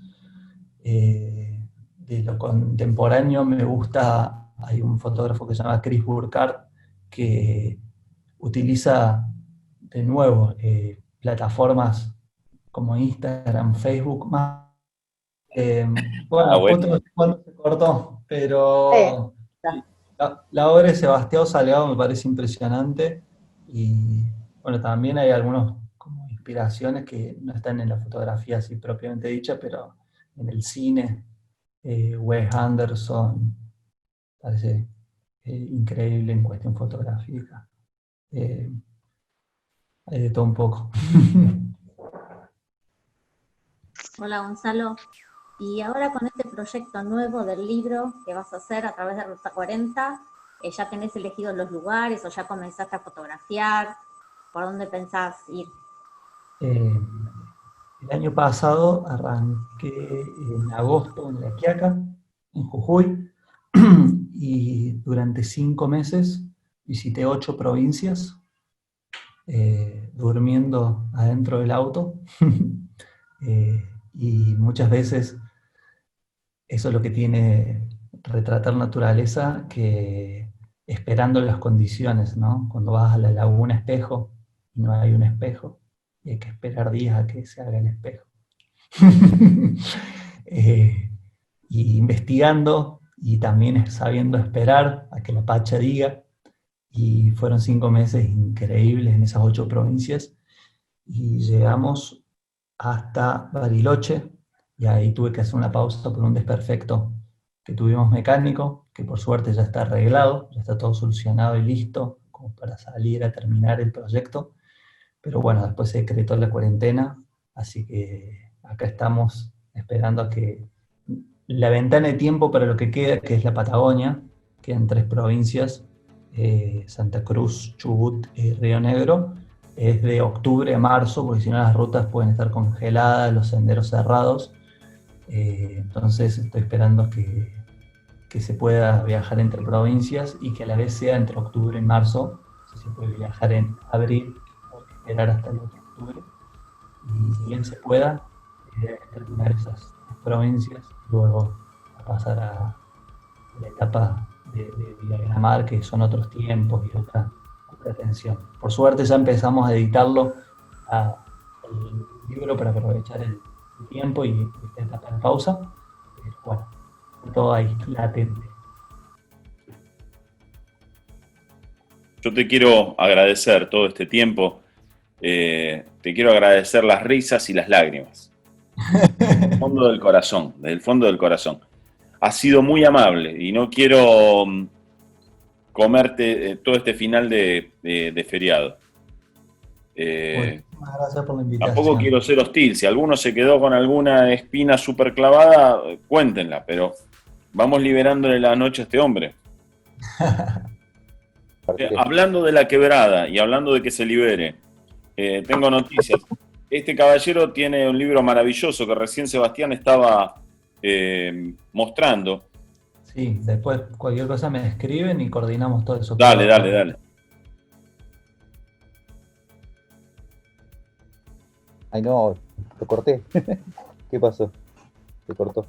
Speaker 2: De lo contemporáneo me gusta, hay un fotógrafo que se llama Chris Burkhardt que utiliza de nuevo plataformas como Instagram, Facebook, más. Bueno, justo no sé cuándo se cortó, pero la obra de Sebastião Salgado me parece impresionante Y bueno, también hay algunas como inspiraciones que no están en la fotografía así propiamente dicha, pero en el cine, Wes Anderson, parece increíble en cuestión fotográfica. Hay de todo un poco.
Speaker 10: Hola Gonzalo, y ahora con este proyecto nuevo del libro que vas a hacer a través de Ruta 40, ¿ya tenés elegidos los lugares o ya comenzaste a fotografiar? ¿Por dónde pensás ir?
Speaker 2: El año pasado arranqué en agosto en La Quiaca, en Jujuy, y durante 5 meses visité 8 provincias, durmiendo adentro del auto. Y muchas veces eso es lo que tiene retratar naturaleza, que esperando las condiciones, ¿no? Cuando vas a la laguna Espejo y no hay un espejo, y hay que esperar días a que se haga el espejo. Y investigando y también sabiendo esperar a que la Pacha diga. Y fueron 5 meses increíbles en esas 8 provincias. Y llegamos hasta Bariloche, y ahí tuve que hacer una pausa por un desperfecto que tuvimos mecánico, que por suerte ya está arreglado, ya está todo solucionado y listo como para salir a terminar el proyecto. Pero bueno, después se decretó la cuarentena, así que acá estamos esperando a que la ventana de tiempo para lo que queda, que es la Patagonia, quedan 3 provincias, Santa Cruz, Chubut y Río Negro, es de octubre a marzo, porque si no las rutas pueden estar congeladas, los senderos cerrados. Entonces estoy esperando que se pueda viajar entre provincias y que a la vez sea entre octubre y marzo, si se puede viajar en abril, o esperar hasta el otro octubre. Y si bien se pueda, terminar esas provincias y luego a pasar a la etapa de diagramar, que son otros tiempos y otra atención. Por suerte ya empezamos a editarlo el libro para aprovechar el tiempo y esta etapa de pausa. Pero bueno, todo ahí latente.
Speaker 1: Yo te quiero agradecer todo este tiempo, te quiero agradecer las risas y las lágrimas. Desde el fondo del corazón, desde el fondo del corazón. Has sido muy amable y no quiero comerte todo este final de feriado.
Speaker 2: Muchas gracias por la invitación.
Speaker 1: Tampoco quiero ser hostil. Si alguno se quedó con alguna espina súper clavada, cuéntenla, pero vamos liberándole la noche a este hombre. Hablando de la quebrada y hablando de que se libere, tengo noticias. Este caballero tiene un libro maravilloso que recién Sebastián estaba mostrando.
Speaker 2: Sí, después cualquier cosa me escriben y coordinamos todo eso.
Speaker 1: Dale.
Speaker 11: Ay, no, lo corté. ¿Qué pasó? Se cortó.